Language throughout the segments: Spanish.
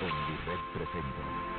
Honduret presenta.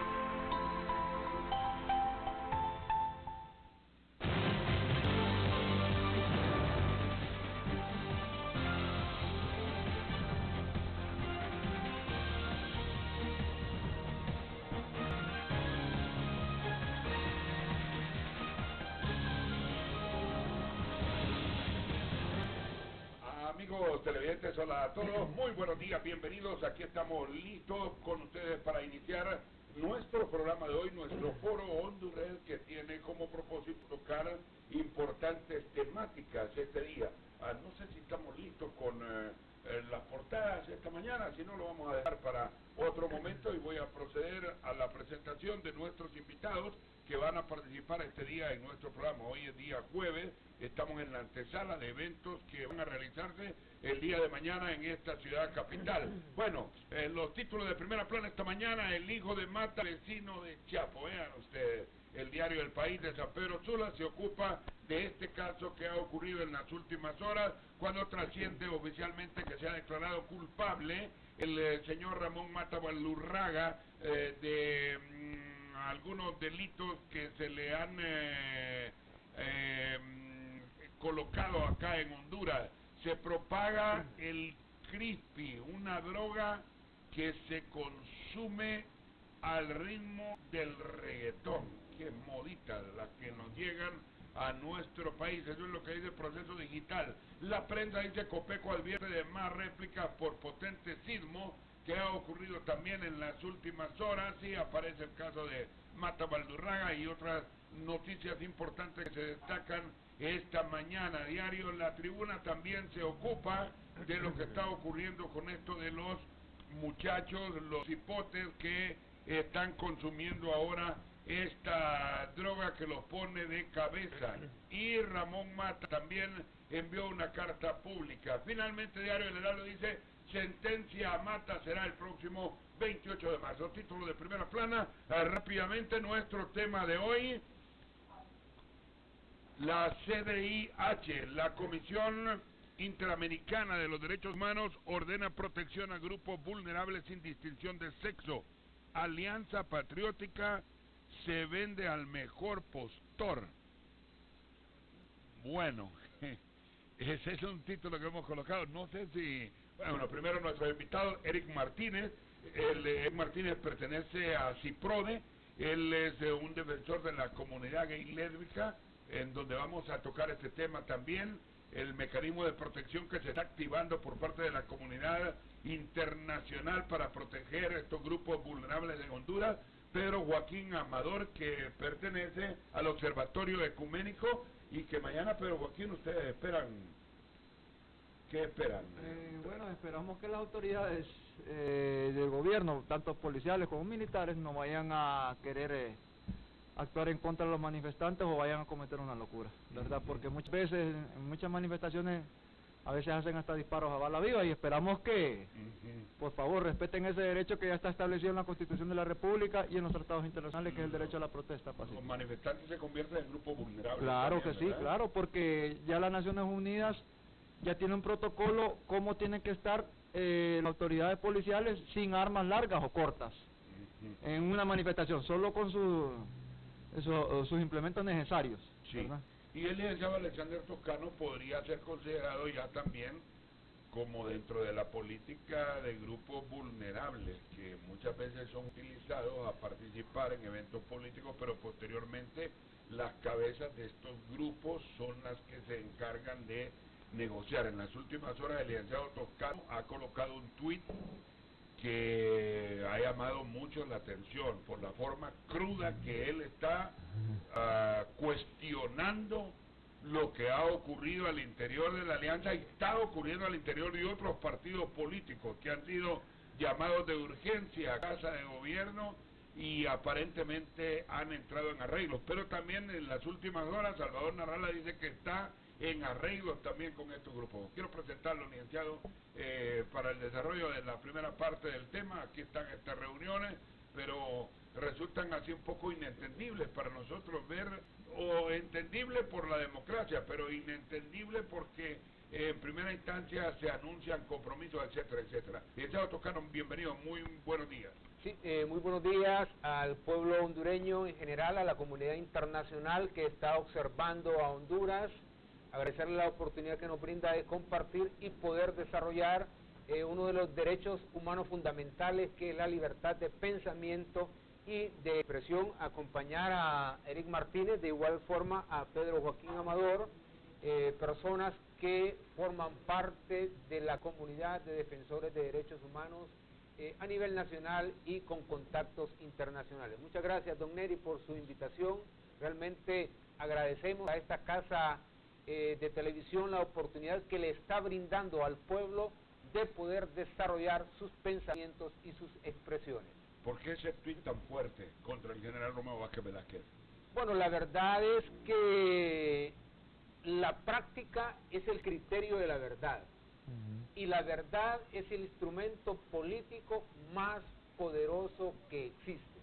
Amigos televidentes, hola a todos, muy buenos días, bienvenidos, aquí estamos listos con ustedes para iniciar nuestro programa de hoy, nuestro foro Honduras, que tiene como propósito tocar importantes temáticas este día. No sé si estamos listos con las portadas esta mañana, si no lo vamos a dejar para otro momento y voy a proceder a la presentación de nuestros invitados que van a participar este día en nuestro programa. Hoy es día jueves, estamos en la antesala de eventos que van a realizarse el día de mañana en esta ciudad capital. Bueno, los títulos de primera plana esta mañana: el hijo de Mata, vecino de Chapo. Vean ustedes, el diario El País de San Pedro Sula se ocupa de este caso que ha ocurrido en las últimas horas, cuando trasciende oficialmente que se ha declarado culpable el señor Ramón Mata Valurraga de algunos delitos que se le han colocado acá en Honduras. Se propaga el crispy, una droga que se consume al ritmo del reggaetón. Qué moditas las que nos llegan a nuestro país. Eso es lo que dice el Proceso Digital. La prensa dice: Copeco advierte de más réplicas por potente sismo que ha ocurrido también en las últimas horas. Y aparece el caso de Mata Valurraga y otras noticias importantes que se destacan esta mañana. Diario La Tribuna también se ocupa de lo que está ocurriendo con esto de los muchachos, los hipotes que están consumiendo ahora esta droga que los pone de cabeza. Y Ramón Mata también envió una carta pública. Finalmente, Diario El Heraldo dice: sentencia a Mata será el próximo 28 de marzo. Título de primera plana. Rápidamente, nuestro tema de hoy: la CDIH, la Comisión Interamericana de los Derechos Humanos, ordena protección a grupos vulnerables sin distinción de sexo. Alianza Patriótica se vende al mejor postor. Bueno, ese es un título que hemos colocado. No sé si... Bueno, primero nuestro invitado, Eric Martínez. Eric Martínez pertenece a CIPRODE. Él es un defensor de la comunidad gay y lésbica, en donde vamos a tocar este tema también, el mecanismo de protección que se está activando por parte de la comunidad internacional para proteger a estos grupos vulnerables en Honduras. Pedro Joaquín Amador, que pertenece al Observatorio Ecuménico, y que mañana, Pedro Joaquín, ustedes esperan. ¿Qué esperan? Bueno, esperamos que las autoridades del gobierno, tanto policiales como militares, no vayan a querer actuar en contra de los manifestantes o vayan a cometer una locura, ¿verdad? Porque muchas veces, en muchas manifestaciones, a veces hacen hasta disparos a bala viva, y esperamos que, por favor, respeten ese derecho que ya está establecido en la Constitución de la República y en los tratados internacionales, que es el derecho a la protesta pacífica. Los manifestantes se convierten en grupos vulnerables. Claro también, que ¿verdad? sí, claro, porque ya las Naciones Unidas ya tiene un protocolo cómo tienen que estar las autoridades policiales sin armas largas o cortas en una manifestación, solo con sus implementos necesarios. Sí. ¿Verdad? Y el licenciado Alexander Toscano podría ser considerado ya también como dentro de la política de grupos vulnerables, que muchas veces son utilizados a participar en eventos políticos, pero posteriormente las cabezas de estos grupos son las que se encargan de negociar. En las últimas horas, el licenciado Toscano ha colocado un tuit que ha llamado mucho la atención por la forma cruda que él está cuestionando lo que ha ocurrido al interior de la alianza y está ocurriendo al interior de otros partidos políticos que han sido llamados de urgencia a casa de gobierno y aparentemente han entrado en arreglos. Pero también en las últimas horas Salvador Narrala dice que está en arreglos también con estos grupos. Quiero presentarlo, licenciado, para el desarrollo de la primera parte del tema. Aquí están estas reuniones, pero resultan así un poco inentendibles para nosotros ver, o entendibles por la democracia, pero inentendibles porque en primera instancia se anuncian compromisos, etcétera, etcétera. Licenciado Toscano, bienvenido, muy buenos días. Sí, muy buenos días al pueblo hondureño en general, a la comunidad internacional que está observando a Honduras. Agradecerle la oportunidad que nos brinda de compartir y poder desarrollar uno de los derechos humanos fundamentales, que es la libertad de pensamiento y de expresión. Acompañar a Eric Martínez, de igual forma a Pedro Joaquín Amador, personas que forman parte de la comunidad de defensores de derechos humanos a nivel nacional y con contactos internacionales. Muchas gracias, don Neri, por su invitación. Realmente agradecemos a esta casa de televisión la oportunidad que le está brindando al pueblo de poder desarrollar sus pensamientos y sus expresiones. ¿Por qué ese tuit tan fuerte contra el general Romeo Vázquez Velázquez? Bueno, la verdad es que la práctica es el criterio de la verdad. Y la verdad es el instrumento político más poderoso que existe.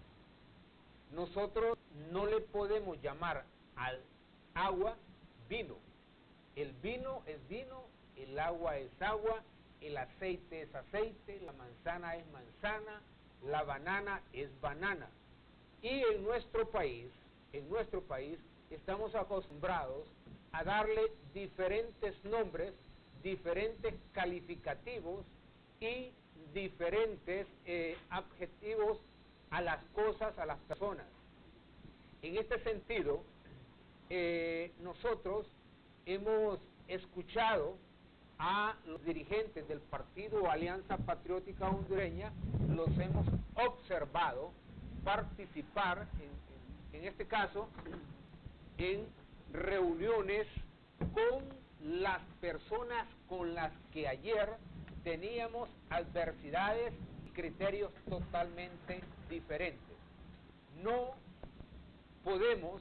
Nosotros no le podemos llamar al agua vino. El vino es vino, el agua es agua, el aceite es aceite, la manzana es manzana, la banana es banana. Y en nuestro país estamos acostumbrados a darle diferentes nombres, diferentes calificativos y diferentes adjetivos a las cosas, a las personas. En este sentido, nosotros hemos escuchado a los dirigentes del Partido Alianza Patriótica Hondureña, los hemos observado participar, en este caso, en reuniones con las personas con las que ayer teníamos adversidades y criterios totalmente diferentes. No podemos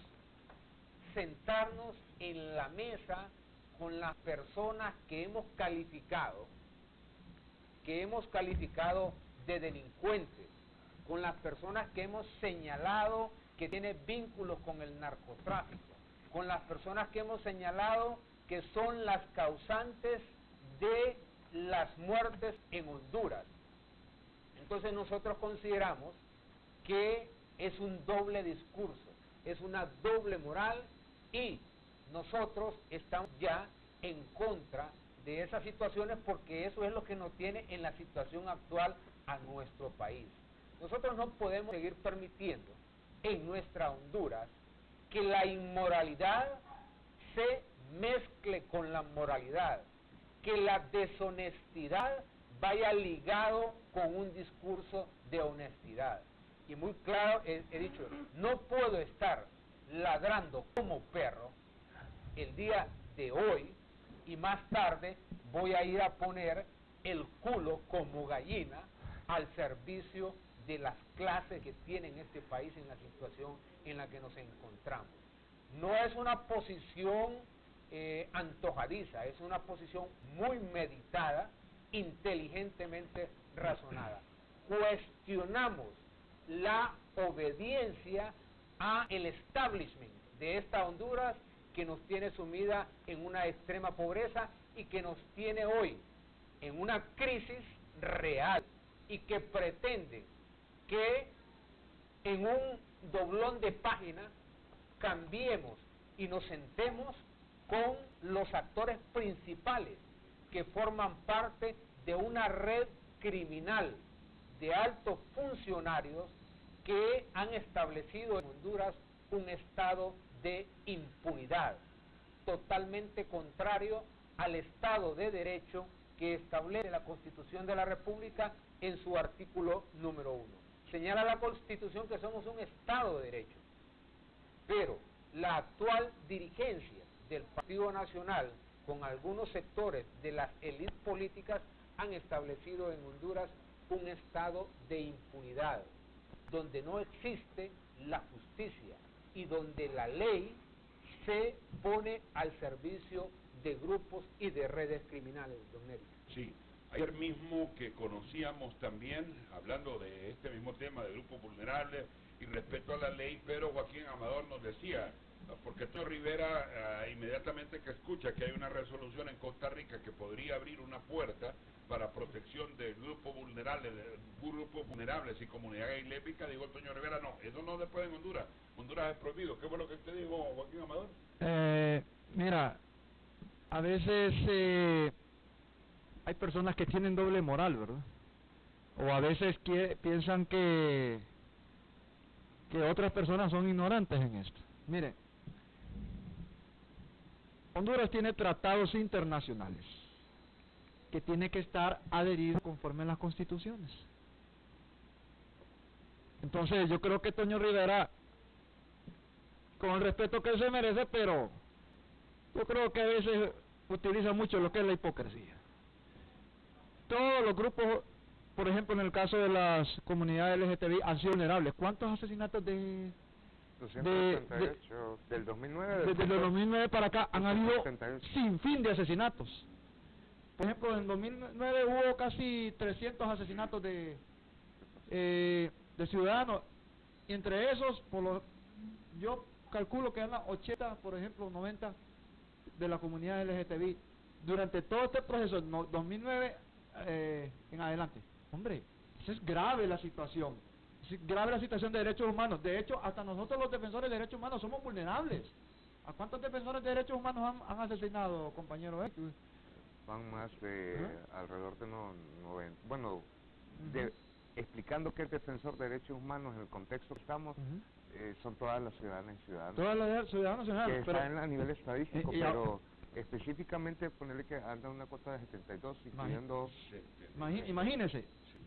sentarnos en la mesa con las personas que hemos calificado de delincuentes, con las personas que hemos señalado que tienen vínculos con el narcotráfico, con las personas que hemos señalado que son las causantes de las muertes en Honduras. Entonces nosotros consideramos que es un doble discurso, es una doble moral, y nosotros estamos ya en contra de esas situaciones, porque eso es lo que nos tiene en la situación actual a nuestro país. Nosotros no podemos seguir permitiendo en nuestra Honduras que la inmoralidad se mezcle con la moralidad, que la deshonestidad vaya ligado con un discurso de honestidad. Y muy claro he dicho, no puedo estar ladrando como perro el día de hoy y más tarde voy a ir a poner el culo como gallina al servicio de las clases que tienen este país en la situación en la que nos encontramos. No es una posición antojadiza, es una posición muy meditada, inteligentemente razonada. Cuestionamos la obediencia a el establishment de esta Honduras, que nos tiene sumida en una extrema pobreza y que nos tiene hoy en una crisis real, y que pretende que en un doblón de página cambiemos y nos sentemos con los actores principales que forman parte de una red criminal de altos funcionarios que han establecido en Honduras un estado de impunidad, totalmente contrario al Estado de Derecho que establece la Constitución de la República en su artículo número 1. Señala la Constitución que somos un Estado de Derecho, pero la actual dirigencia del Partido Nacional, con algunos sectores de las élites políticas, han establecido en Honduras un estado de impunidad, donde no existe la justicia y donde la ley se pone al servicio de grupos y de redes criminales, don Neri. Sí, ayer mismo que conocíamos también, hablando de este mismo tema de grupos vulnerables y respecto a la ley, Pedro Joaquín Amador nos decía Porque Toño Rivera, inmediatamente que escucha que hay una resolución en Costa Rica que podría abrir una puerta para protección de grupos vulnerables y comunidad gay lésbica, dijo Toño Rivera, no, eso no se puede en Honduras. Honduras es prohibido. ¿Qué fue lo que usted dijo, Joaquín Amador? Mira, a veces hay personas que tienen doble moral, ¿verdad? O a veces piensan que otras personas son ignorantes en esto. Mire, Honduras tiene tratados internacionales que tiene que estar adherido conforme a las constituciones. Entonces yo creo que Toño Rivera, con el respeto que él se merece, pero yo creo que a veces utiliza mucho lo que es la hipocresía. Todos los grupos, por ejemplo en el caso de las comunidades LGTBI, han sido vulnerables. ¿Cuántos asesinatos 278 del 2009. Desde el 2009 para acá han habido sin fin de asesinatos. Por ejemplo, en 2009 hubo casi 300 asesinatos de ciudadanos, y entre esos, yo calculo que eran 80, por ejemplo, 90 de la comunidad LGTBI. Durante todo este proceso, 2009 en adelante. Hombre, eso es grave la situación. Es grave la situación de derechos humanos. De hecho, hasta nosotros los defensores de derechos humanos somos vulnerables. ¿A cuántos defensores de derechos humanos han asesinado, compañero? Van más de alrededor de 90. Bueno, explicando que es defensor de derechos humanos en el contexto que estamos, son todas las ciudadanas y ciudadanos. Todas las ciudadanas y ciudadanos. Que están a nivel estadístico, pero específicamente ponerle que anda una cuota de 72, incluyendo...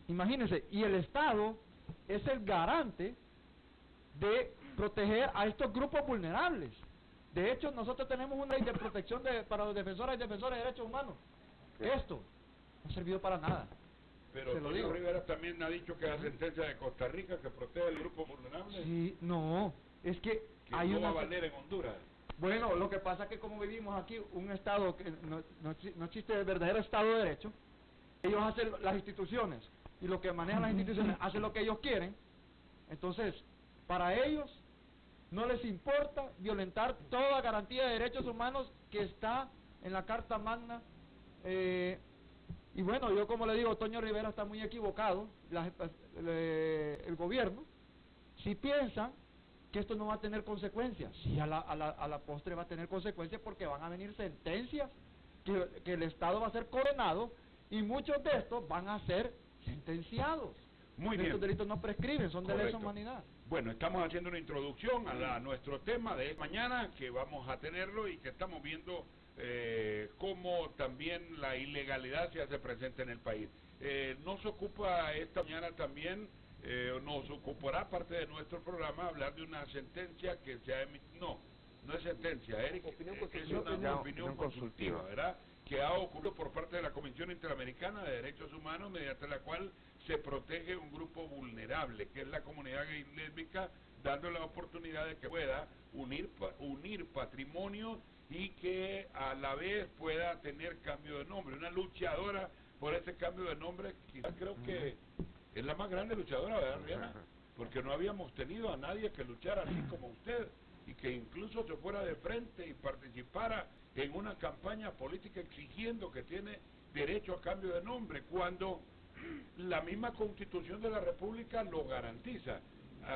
Imagínese, y el Estado es el garante de proteger a estos grupos vulnerables. De hecho, nosotros tenemos una ley de protección para los defensores y defensores de derechos humanos. Sí. Esto no ha servido para nada. Pero Toño Rivera también ha dicho que la sentencia de Costa Rica que protege al grupo vulnerable. Sí, no, es que hay no va a valer en Honduras. Bueno, lo que pasa es que como vivimos aquí un Estado que no existe el verdadero Estado de Derecho, ellos hacen las instituciones, y los que manejan las instituciones hacen lo que ellos quieren. Entonces, para ellos no les importa violentar toda garantía de derechos humanos que está en la Carta Magna. Y bueno, yo como le digo, Toño Rivera está muy equivocado, el gobierno, si piensan que esto no va a tener consecuencias. Sí, a la postre va a tener consecuencias, porque van a venir sentencias, que el Estado va a ser condenado, y muchos de estos van a ser sentenciados. Muy bien. Estos delitos no prescriben, son de lesa humanidad. Bueno, estamos haciendo una introducción a nuestro tema de mañana, que vamos a tenerlo y que estamos viendo cómo también la ilegalidad se hace presente en el país. Nos ocupa esta mañana también, nos ocupará parte de nuestro programa hablar de una sentencia que se ha emitido. No es sentencia, Eric, es una opinión consultiva, ¿verdad?, que ha ocurrido por parte de la Comisión Interamericana de Derechos Humanos, mediante la cual se protege un grupo vulnerable, que es la comunidad gay lésbica, dando la oportunidad de que pueda unir patrimonio y que a la vez pueda tener cambio de nombre. Una luchadora por ese cambio de nombre, quizás creo que es la más grande luchadora, ¿verdad, Rihanna? Porque no habíamos tenido a nadie que luchara así como usted, y que incluso se fuera de frente y participara en una campaña política exigiendo que tiene derecho a cambio de nombre, cuando la misma Constitución de la República lo garantiza.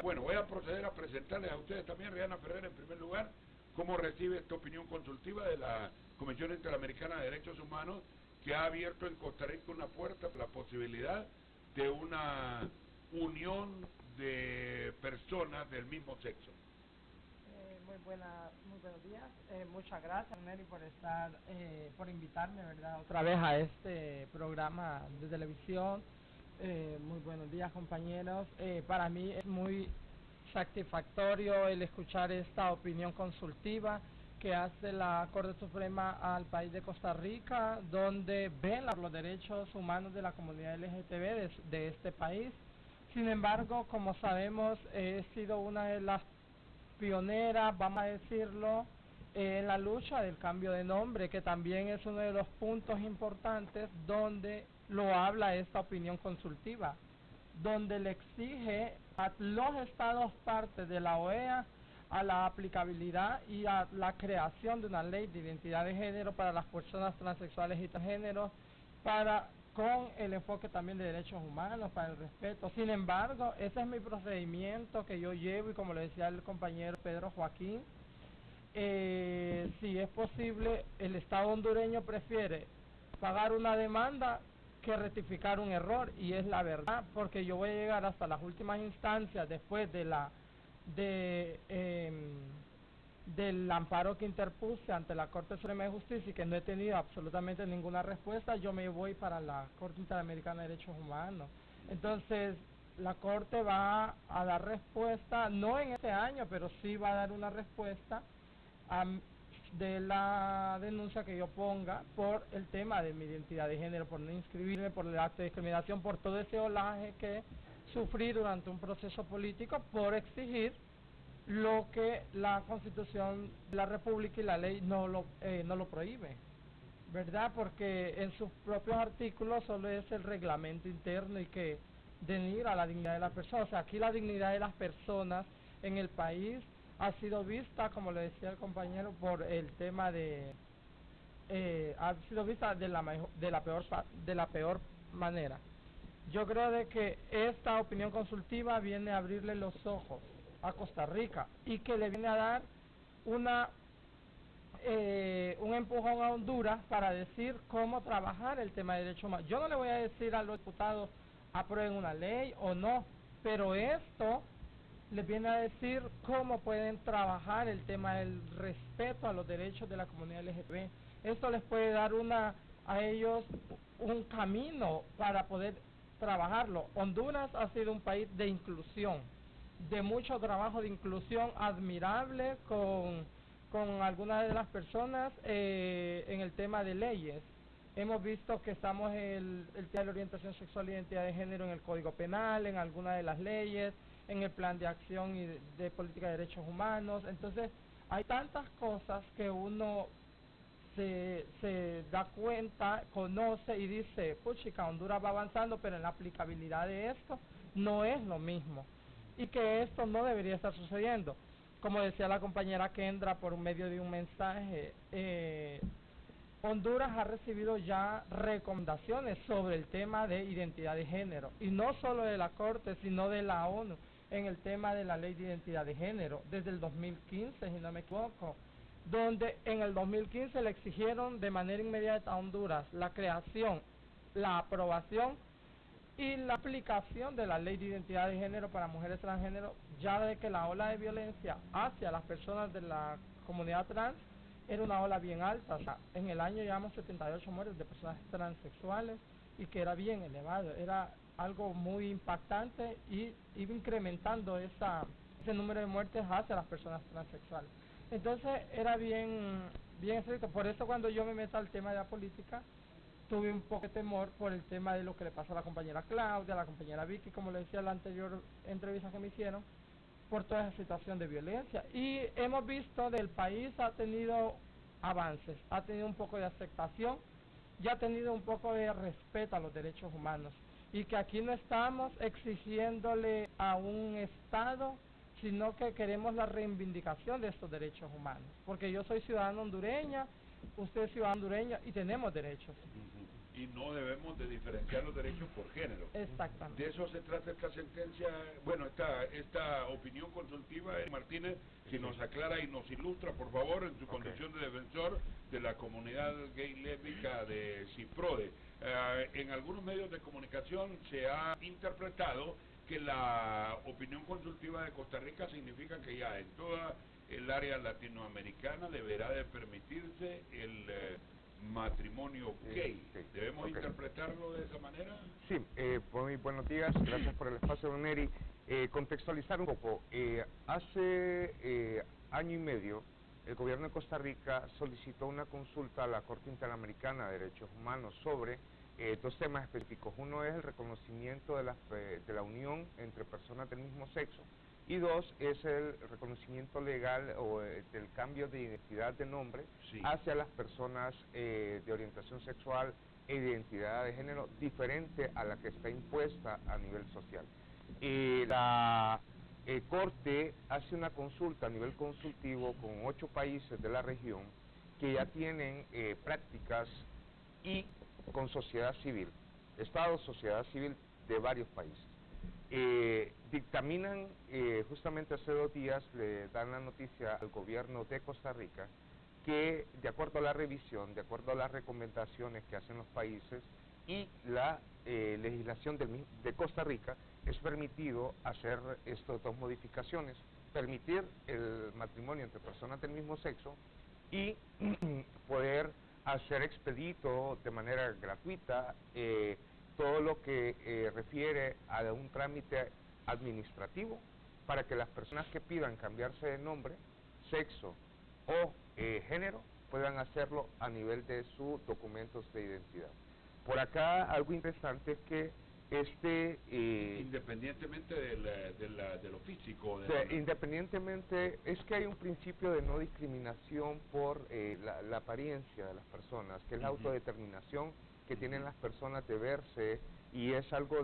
Bueno, voy a proceder a presentarles a ustedes también, Rihanna Ferrer, en primer lugar, cómo recibe esta opinión consultiva de la Comisión Interamericana de Derechos Humanos, que ha abierto en Costa Rica una puerta para la posibilidad de una unión de personas del mismo sexo. Muy buenos días. Muchas gracias, Neri, por invitarme, ¿verdad?, otra vez a este programa de televisión. Muy buenos días, compañeros. Para mí es muy satisfactorio el escuchar esta opinión consultiva que hace la Corte Suprema al país de Costa Rica, donde vela los derechos humanos de la comunidad LGTB de este país. Sin embargo, como sabemos, he sido una de las pioneras, vamos a decirlo, en la lucha del cambio de nombre, que también es uno de los puntos importantes donde lo habla esta opinión consultiva, donde le exige a los estados partes de la OEA a la aplicabilidad y a la creación de una ley de identidad de género para las personas transexuales y transgéneros, con el enfoque también de derechos humanos, para el respeto. Sin embargo, ese es mi procedimiento que yo llevo, y como le decía el compañero Pedro Joaquín, si es posible, el Estado hondureño prefiere pagar una demanda que rectificar un error, y es la verdad, porque yo voy a llegar hasta las últimas instancias después del amparo que interpuse ante la Corte Suprema de Justicia, y que no he tenido absolutamente ninguna respuesta. Yo me voy para la Corte Interamericana de Derechos Humanos. Entonces, la Corte va a dar respuesta, no en este año, pero sí va a dar una respuesta de la denuncia que yo ponga por el tema de mi identidad de género, por no inscribirme, por el acto de discriminación, por todo ese olaje que sufrí durante un proceso político, por exigir lo que la Constitución de la República y la ley no lo prohíbe, ¿verdad? Porque en sus propios artículos solo es el reglamento interno, y que denigra la dignidad de la persona. O sea, aquí la dignidad de las personas en el país ha sido vista, como le decía el compañero, por el tema ha sido vista de la peor manera. Yo creo de que esta opinión consultiva viene a abrirle los ojos a Costa Rica, y que le viene a dar un empujón a Honduras para decir cómo trabajar el tema de derechos humanos. Yo no le voy a decir a los diputados aprueben una ley o no, pero esto les viene a decir cómo pueden trabajar el tema del respeto a los derechos de la comunidad LGTB. Esto les puede dar a ellos un camino para poder trabajarlo. Honduras ha sido un país de inclusión, de mucho trabajo de inclusión admirable con algunas de las personas en el tema de leyes. Hemos visto que estamos el tema de la orientación sexual e identidad de género en el Código Penal, en algunas de las leyes, en el Plan de Acción y de Política de Derechos Humanos. Entonces, hay tantas cosas que uno se da cuenta, conoce y dice, puchica, Honduras va avanzando, pero en la aplicabilidad de esto no es lo mismo, y que esto no debería estar sucediendo. Como decía la compañera Kendra por medio de un mensaje, Honduras ha recibido ya recomendaciones sobre el tema de identidad de género, y no solo de la Corte, sino de la ONU, en el tema de la ley de identidad de género, desde el 2015, si no me equivoco, donde en el 2015 le exigieron de manera inmediata a Honduras la creación, la aprobación y la aplicación de la ley de identidad de género para mujeres transgénero, ya de que la ola de violencia hacia las personas de la comunidad trans era una ola bien alta. O sea, en el año llevamos 78 muertes de personas transexuales, y que era bien elevado, era algo muy impactante, y iba incrementando ese número de muertes hacia las personas transexuales. Entonces era bien estricto. Por eso cuando yo me meto al tema de la política, tuve un poco de temor por el tema de lo que le pasó a la compañera Claudia, a la compañera Vicky, como le decía en la anterior entrevista que me hicieron, por toda esa situación de violencia. Y hemos visto que el país ha tenido avances, ha tenido un poco de aceptación, y ha tenido un poco de respeto a los derechos humanos, y que aquí no estamos exigiéndole a un Estado, sino que queremos la reivindicación de estos derechos humanos, porque yo soy ciudadana hondureña, usted es ciudadano hondureño, y tenemos derechos. Y no debemos de diferenciar los derechos por género. Exactamente. De eso se trata esta sentencia, bueno, esta opinión consultiva. Martínez, si nos aclara y nos ilustra, por favor, en su condición de defensor de la comunidad gay lésbica de CIPRODE. En algunos medios de comunicación se ha interpretado que la opinión consultiva de Costa Rica significa que ya en toda el área latinoamericana deberá de permitirse el matrimonio gay. Sí, ¿Debemos interpretarlo de esa manera? Sí, muy buenos días, gracias por el espacio, don Neri. Contextualizar un poco, hace año y medio el gobierno de Costa Rica solicitó una consulta a la Corte Interamericana de Derechos Humanos sobre dos temas específicos. Uno es el reconocimiento de la unión entre personas del mismo sexo, y dos es el reconocimiento legal o del cambio de identidad de nombre hacia las personas de orientación sexual e identidad de género diferente a la que está impuesta a nivel social. Corte hace una consulta a nivel consultivo con 8 países de la región que ya tienen prácticas y con sociedad civil, Estado, sociedad civil de varios países. Dictaminan, justamente hace 2 días le dan la noticia al gobierno de Costa Rica que de acuerdo a la revisión, de acuerdo a las recomendaciones que hacen los países y la legislación de Costa Rica, es permitido hacer estas 2 modificaciones, permitir el matrimonio entre personas del mismo sexo y poder hacer expedito de manera gratuita todo lo que refiere a un trámite administrativo para que las personas que pidan cambiarse de nombre, sexo o género puedan hacerlo a nivel de sus documentos de identidad. Por acá algo interesante es que independientemente de lo físico, independientemente, es que hay un principio de no discriminación por la apariencia de las personas, que es la autodeterminación que tienen las personas de verse, y es algo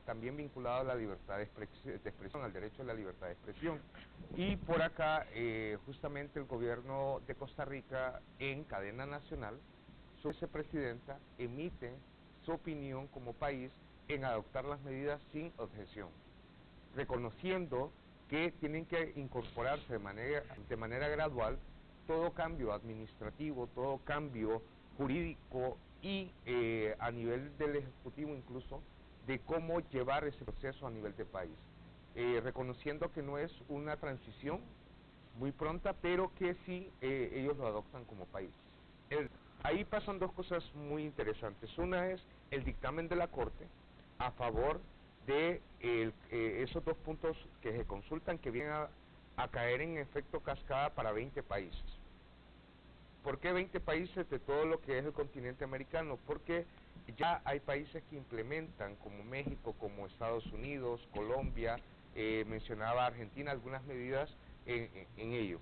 también vinculado a la libertad de expresión, al derecho a la libertad de expresión. Y por acá, justamente el gobierno de Costa Rica, en cadena nacional, su vicepresidenta emite su opinión como país en adoptar las medidas sin objeción, reconociendo que tienen que incorporarse de manera gradual todo cambio administrativo, todo cambio jurídico y a nivel del Ejecutivo incluso, de cómo llevar ese proceso a nivel de país, reconociendo que no es una transición muy pronta, pero que sí ellos lo adoptan como país. Ahí pasan 2 cosas muy interesantes. Una es el dictamen de la Corte a favor de esos 2 puntos que se consultan, que vienen a caer en efecto cascada para 20 países. ¿Por qué 20 países de todo lo que es el continente americano? Porque ya hay países que implementan, como México, como Estados Unidos, Colombia, mencionaba Argentina, algunas medidas en ello.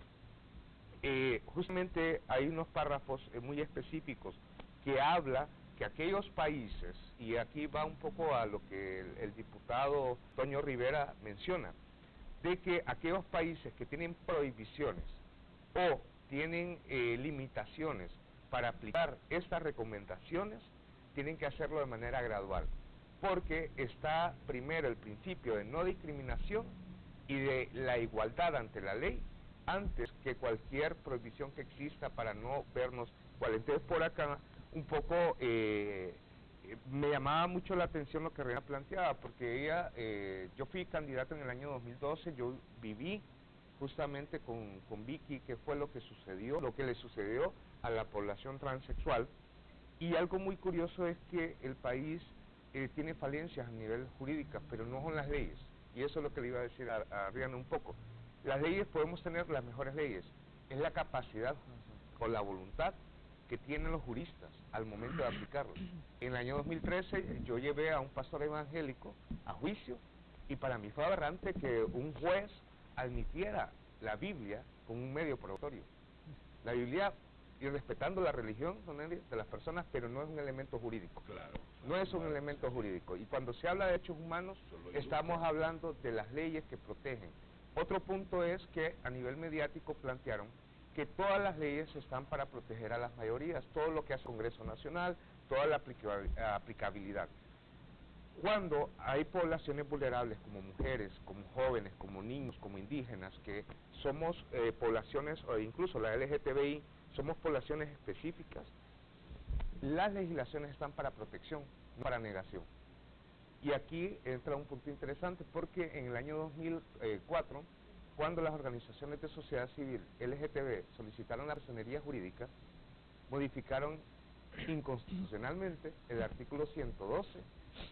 Justamente hay unos párrafos muy específicos que habla que aquellos países, y aquí va un poco a lo que el diputado Toño Rivera menciona, de que aquellos países que tienen prohibiciones o tienen limitaciones para aplicar estas recomendaciones, tienen que hacerlo de manera gradual, porque está primero el principio de no discriminación y de la igualdad ante la ley, antes que cualquier prohibición que exista para no vernos igual. Entonces por acá un poco me llamaba mucho la atención lo que Reina planteaba, porque ella, yo fui candidato en el año 2012, yo viví justamente con Vicky qué fue lo que sucedió, lo que le sucedió a la población transexual, y algo muy curioso es que el país tiene falencias a nivel jurídica, pero no son las leyes, y eso es lo que le iba a decir a Rihanna un poco. Las leyes, podemos tener las mejores leyes, es la capacidad o la voluntad que tienen los juristas al momento de aplicarlas. En el año 2013 yo llevé a un pastor evangélico a juicio, y para mí fue aberrante que un juez admitiera la Biblia como un medio probatorio. La Biblia, y respetando la religión de las personas, pero no es un elemento jurídico. Claro, no es un elemento jurídico. Y cuando se habla de derechos humanos, estamos hablando de las leyes que protegen. Otro punto es que a nivel mediático plantearon que todas las leyes están para proteger a las mayorías, todo lo que hace el Congreso Nacional, toda la aplicabilidad. Cuando hay poblaciones vulnerables como mujeres, como jóvenes, como niños, como indígenas, que somos poblaciones, o incluso la LGTBI, somos poblaciones específicas, las legislaciones están para protección, no para negación. Y aquí entra un punto interesante, porque en el año 2004, cuando las organizaciones de sociedad civil LGTB solicitaron la personería jurídica, modificaron inconstitucionalmente el artículo 112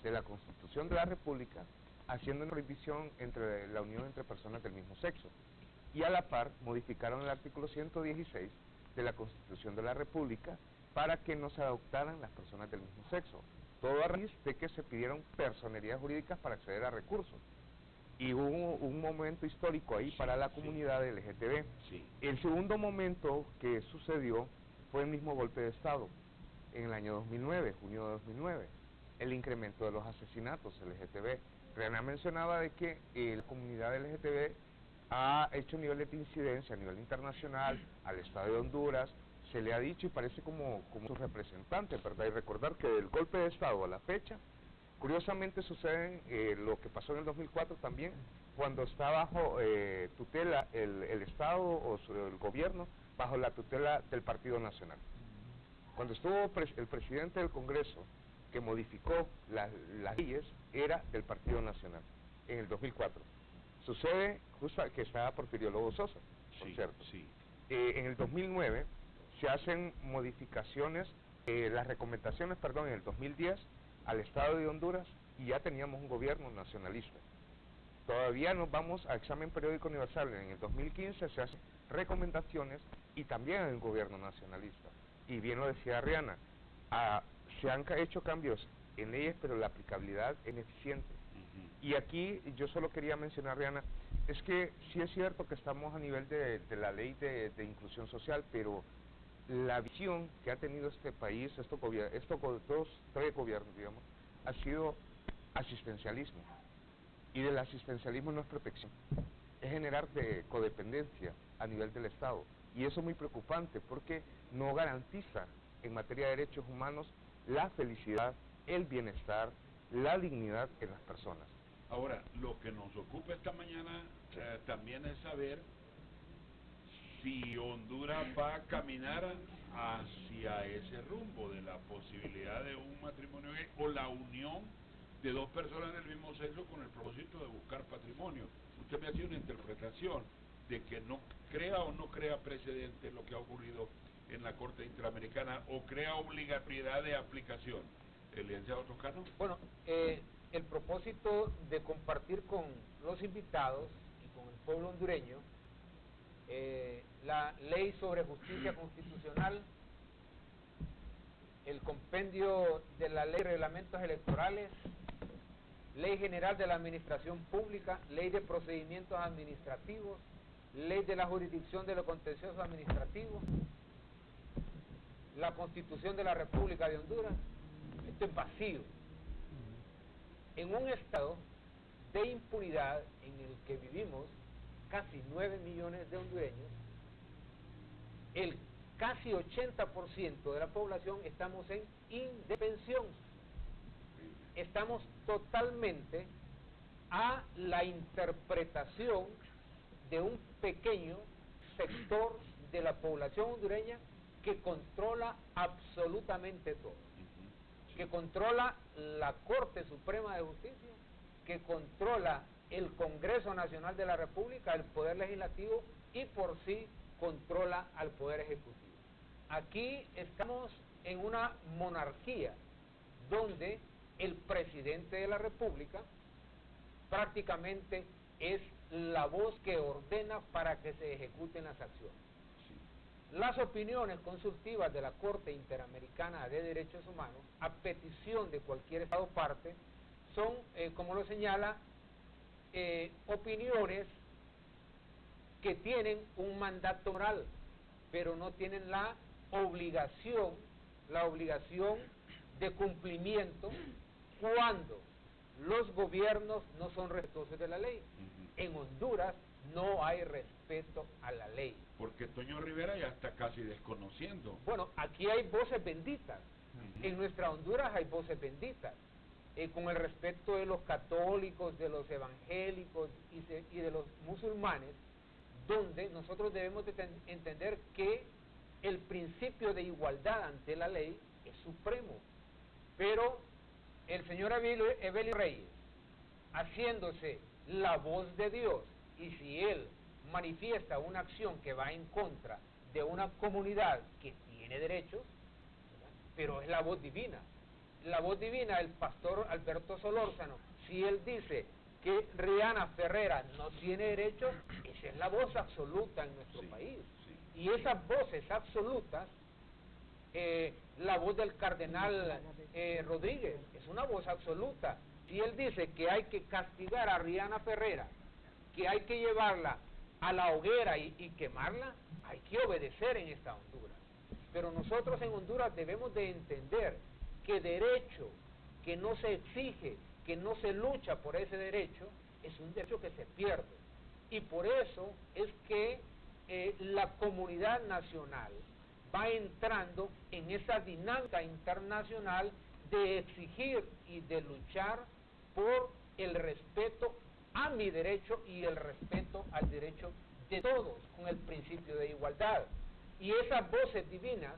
de la Constitución de la República, haciendo una prohibición entre la unión entre personas del mismo sexo, y a la par modificaron el artículo 116 de la Constitución de la República para que no se adoptaran las personas del mismo sexo, todo a raíz de que se pidieron personerías jurídicas para acceder a recursos. Y hubo un momento histórico ahí para la comunidad LGTB. El segundo momento que sucedió fue el mismo golpe de Estado, en el año 2009, junio de 2009, el incremento de los asesinatos LGTB, Rihanna mencionaba de que la comunidad LGTB ha hecho niveles de incidencia a nivel internacional, al Estado de Honduras, se le ha dicho y parece como su representante, ¿verdad? Y recordar que del golpe de Estado a la fecha, curiosamente sucede lo que pasó en el 2004 también, cuando está bajo tutela el Estado o el gobierno, bajo la tutela del Partido Nacional. Cuando estuvo el presidente del Congreso, que modificó las leyes, era del Partido Nacional, en el 2004. Sucede justo que estaba Porfirio Lobo Sosa, por cierto. Sí. En el 2009 se hacen modificaciones, las recomendaciones, perdón, en el 2010 al Estado de Honduras, y ya teníamos un gobierno nacionalista. Todavía nos vamos a examen periódico universal, en el 2015 se hacen recomendaciones y también hay un gobierno nacionalista. Y bien lo decía Rihanna, se han hecho cambios en leyes, pero la aplicabilidad es ineficiente. Y aquí yo solo quería mencionar, Rihanna, es que sí es cierto que estamos a nivel de la ley de inclusión social, pero la visión que ha tenido este país, estos tres gobiernos, digamos, ha sido asistencialismo. Y del asistencialismo no es protección, es generar codependencia a nivel del Estado. Y eso es muy preocupante porque no garantiza en materia de derechos humanos la felicidad, el bienestar, la dignidad en las personas. Ahora, lo que nos ocupa esta mañana también es saber si Honduras va a caminar hacia ese rumbo de la posibilidad de un matrimonio gay o la unión de dos personas del mismo sexo con el propósito de buscar patrimonio. Usted me hacía una interpretación de que no crea o no crea precedente lo que ha ocurrido en la Corte Interamericana o crea obligatoriedad de aplicación. ¿El licenciado Toscano? Bueno, el propósito de compartir con los invitados y con el pueblo hondureño la ley sobre justicia constitucional, el compendio de la ley de reglamentos electorales, ley general de la administración pública, ley de procedimientos administrativos, ley de la jurisdicción de los contenciosos administrativos, la Constitución de la República de Honduras. Esto es vacío. En un estado de impunidad en el que vivimos casi 9 millones de hondureños, el casi 80% de la población estamos en indefensión. Estamos totalmente a la interpretación de un pequeño sector de la población hondureña que controla absolutamente todo, que controla la Corte Suprema de Justicia, que controla el Congreso Nacional de la República, el Poder Legislativo, y por sí controla al Poder Ejecutivo. Aquí estamos en una monarquía donde el presidente de la República prácticamente es la voz que ordena para que se ejecuten las acciones. Las opiniones consultivas de la Corte Interamericana de Derechos Humanos, a petición de cualquier Estado parte, son, como lo señala, opiniones que tienen un mandato moral, pero no tienen la obligación de cumplimiento cuando los gobiernos no son respetuosos de la ley. En Honduras no hay respeto a la ley. Porque Toño Rivera ya está casi desconociendo. Bueno, aquí hay voces benditas. En nuestra Honduras hay voces benditas. Con el respeto de los católicos, de los evangélicos y de los musulmanes, donde nosotros debemos de entender que el principio de igualdad ante la ley es supremo. Pero el señor Evelio Reyes, haciéndose la voz de Dios, y si él manifiesta una acción que va en contra de una comunidad que tiene derechos, ¿verdad?, pero es la voz divina. La voz divina del pastor Alberto Solórzano, si él dice que Rihanna Ferrera no tiene derechos, esa es la voz absoluta en nuestro país. Y esas voces absolutas, la voz del cardenal Rodríguez, es una voz absoluta. Si él dice que hay que castigar a Rihanna Ferrera, que hay que llevarla a la hoguera y quemarla, hay que obedecer en esta Honduras. Pero nosotros en Honduras debemos de entender que derecho que no se exige, que no se lucha por ese derecho, es un derecho que se pierde. Y por eso es que la comunidad nacional va entrando en esa dinámica internacional de exigir y de luchar por el respeto a mi derecho y el respeto al derecho de todos, con el principio de igualdad. Y esas voces divinas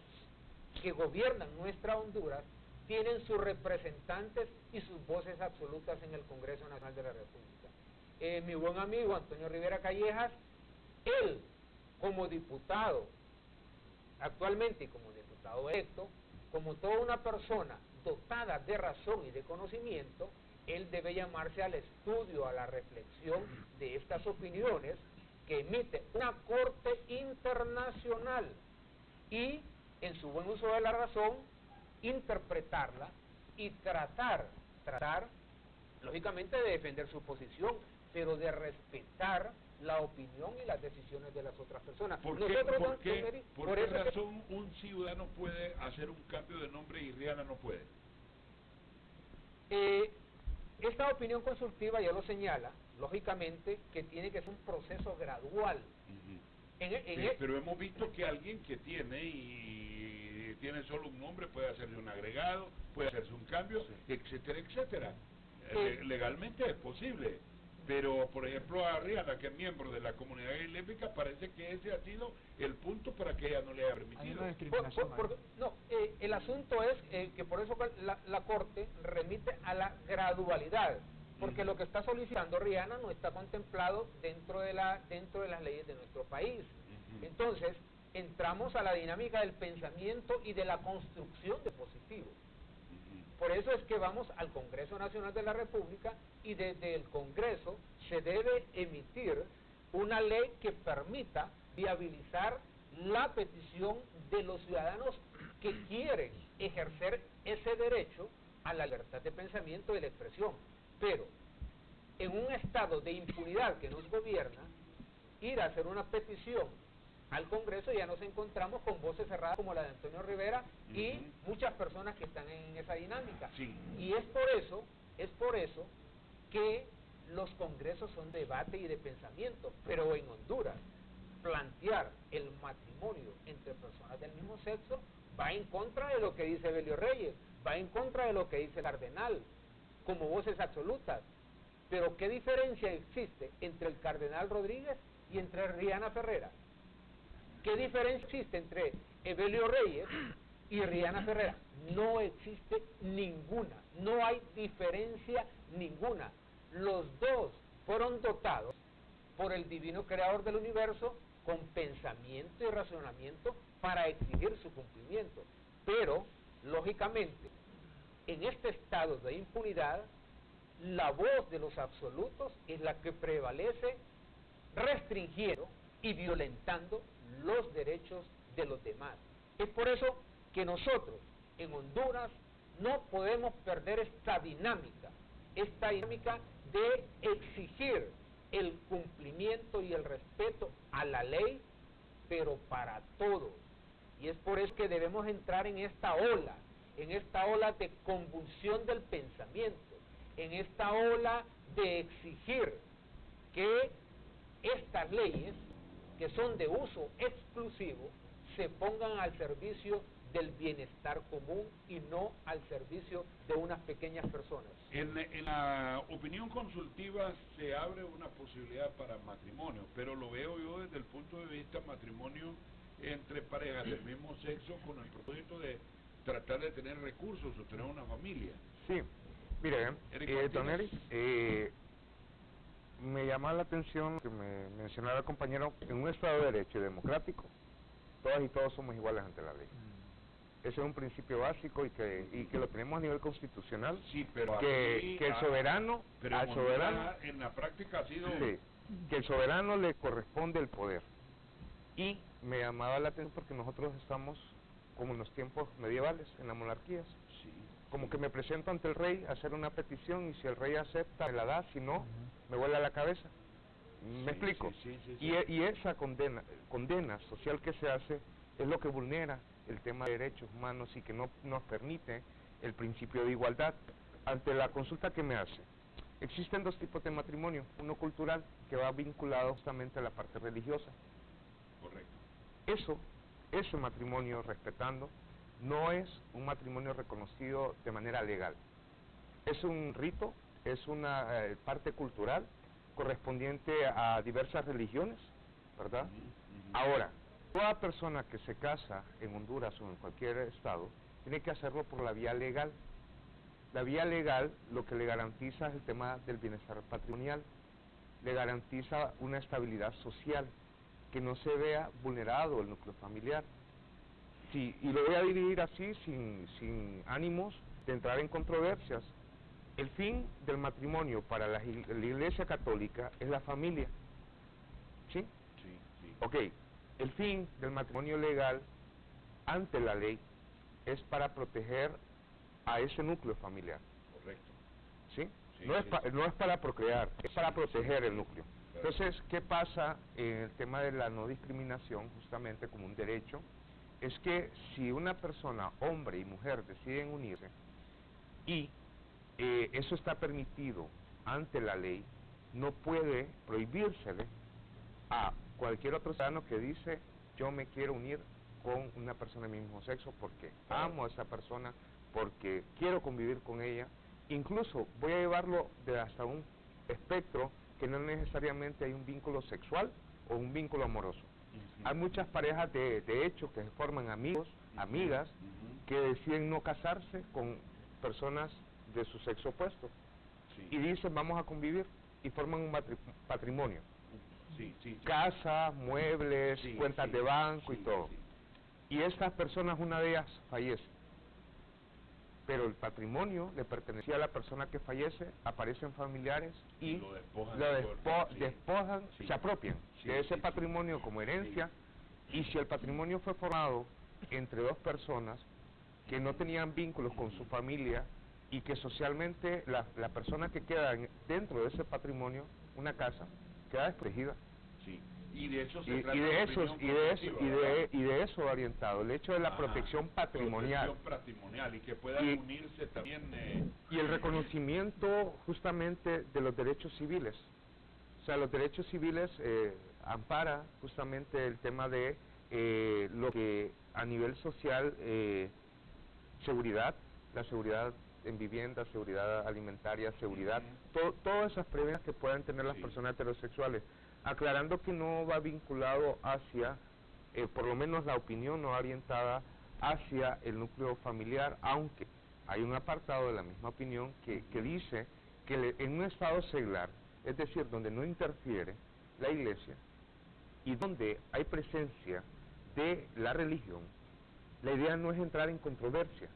que gobiernan nuestra Honduras tienen sus representantes y sus voces absolutas en el Congreso Nacional de la República. Mi buen amigo Antonio Rivera Callejas, él como diputado, actualmente como diputado electo, como toda una persona dotada de razón y de conocimiento, él debe llamarse al estudio, a la reflexión de estas opiniones que emite una corte internacional y, en su buen uso de la razón, interpretarla y tratar, lógicamente, de defender su posición, pero de respetar la opinión y las decisiones de las otras personas. ¿Por qué razón un ciudadano puede hacer un cambio de nombre y Rihanna no puede? Esta opinión consultiva ya lo señala, lógicamente, que tiene que ser un proceso gradual. Pero hemos visto que alguien que tiene solo un nombre puede hacerle un agregado, puede hacerse un cambio, etcétera, etcétera. Legalmente es posible. Pero, por ejemplo, a Rihanna, que es miembro de la comunidad gay lésbica, parece que ese ha sido el punto para que ella no le haya permitido. El asunto es que por eso la Corte remite a la gradualidad, porque lo que está solicitando Rihanna no está contemplado dentro de las leyes de nuestro país. Entonces, entramos a la dinámica del pensamiento y de la construcción de positivos. Por eso es que vamos al Congreso Nacional de la República y desde el Congreso se debe emitir una ley que permita viabilizar la petición de los ciudadanos que quieren ejercer ese derecho a la libertad de pensamiento y de expresión. Pero en un estado de impunidad que nos gobierna, ir a hacer una petición al Congreso ya nos encontramos con voces cerradas como la de Antonio Rivera y muchas personas que están en esa dinámica. Y es por eso que los congresos son debate y de pensamiento, pero en Honduras plantear el matrimonio entre personas del mismo sexo va en contra de lo que dice Belio Reyes, va en contra de lo que dice el cardenal, como voces absolutas. Pero ¿qué diferencia existe entre el cardenal Rodríguez y entre Rihanna Ferrera? ¿Qué diferencia existe entre Evelio Reyes y Rihanna Ferrera? No existe ninguna, no hay diferencia ninguna. Los dos fueron dotados por el divino creador del universo con pensamiento y razonamiento para exigir su cumplimiento. Pero, lógicamente, en este estado de impunidad, la voz de los absolutos es la que prevalece, restringiendo y violentando los derechos de los demás. Es por eso que nosotros en Honduras no podemos perder esta dinámica de exigir el cumplimiento y el respeto a la ley, pero para todos. Y es por eso que debemos entrar en esta ola de convulsión del pensamiento, en esta ola de exigir que estas leyes, que son de uso exclusivo, se pongan al servicio del bienestar común y no al servicio de unas pequeñas personas. En la opinión consultiva se abre una posibilidad para matrimonio, pero lo veo yo desde el punto de vista matrimonio entre parejas del mismo sexo con el propósito de tratar de tener recursos o tener una familia. Sí, mire, don Eric, me llama la atención que me mencionaba el compañero, en un Estado de Derecho y democrático, todas y todos somos iguales ante la ley. Ese es un principio básico y que lo tenemos a nivel constitucional. Sí, pero que el soberano, al soberano, en la práctica ha sido... Sí, que el soberano le corresponde el poder. Y me llamaba la atención porque nosotros estamos como en los tiempos medievales, en las monarquías. Sí. Como que me presento ante el rey a hacer una petición y si el rey acepta, me la da, si no, me vuela la cabeza. ¿Me explico? Sí. Y esa condena social que se hace es lo que vulnera el tema de derechos humanos y que no nos permite el principio de igualdad. ante la consulta que me hace, existen dos tipos de matrimonio, uno cultural que va vinculado justamente a la parte religiosa. Correcto. Ese matrimonio, respetando, no es un matrimonio reconocido de manera legal. Es un rito, es una parte cultural correspondiente a diversas religiones, ¿verdad? Ahora, toda persona que se casa en Honduras o en cualquier estado tiene que hacerlo por la vía legal. La vía legal lo que le garantiza es el tema del bienestar patrimonial, le garantiza una estabilidad social, que no se vea vulnerado el núcleo familiar. Sí, y lo voy a dividir así, sin ánimos de entrar en controversias. El fin del matrimonio para la Iglesia Católica es la familia. ¿Sí? Sí, sí. Ok, el fin del matrimonio legal ante la ley es para proteger a ese núcleo familiar. Correcto. ¿Sí? Sí, No es para procrear, es para proteger el núcleo. Claro. Entonces, ¿qué pasa en el tema de la no discriminación, justamente como un derecho? Es que si una persona, hombre y mujer, deciden unirse y eso está permitido ante la ley, no puede prohibírsele a cualquier otro ciudadano que dice yo me quiero unir con una persona del mismo sexo porque amo a esa persona, porque quiero convivir con ella. Incluso voy a llevarlo hasta un espectro que no necesariamente hay un vínculo sexual o un vínculo amoroso. Hay muchas parejas de hecho que se forman amigos, amigas, que deciden no casarse con personas de su sexo opuesto. Sí. Y dicen vamos a convivir y forman un patrimonio. Sí, sí, sí. Casa, muebles, Sí, cuentas sí, de banco y sí, todo. sí. Y estas personas, una de ellas fallece. Pero el patrimonio le pertenecía a la persona que fallece, aparecen familiares y lo despojan, despojan, sí. se apropian Sí, de ese sí, patrimonio sí. como herencia. Sí. Y si el patrimonio fue formado entre dos personas que no tenían vínculos con su familia y que socialmente la persona que queda dentro de ese patrimonio, una casa, queda desprotegida. Sí. Y de eso se Y trata de la eso opinión colectiva, ¿verdad? y de eso orientado, el hecho de la Ajá, protección patrimonial. Protección patrimonial y que puedan Y- unirse también. Y el reconocimiento justamente de los derechos civiles. O sea, los derechos civiles ampara justamente el tema de lo que a nivel social, seguridad, la seguridad en vivienda, seguridad alimentaria, seguridad, todas esas prevenciones que puedan tener las Sí. personas heterosexuales, aclarando que no va vinculado hacia, por lo menos la opinión no va orientada hacia el núcleo familiar, aunque hay un apartado de la misma opinión que dice que en un estado seglar, es decir, donde no interfiere la iglesia y donde hay presencia de la religión, la idea no es entrar en controversia,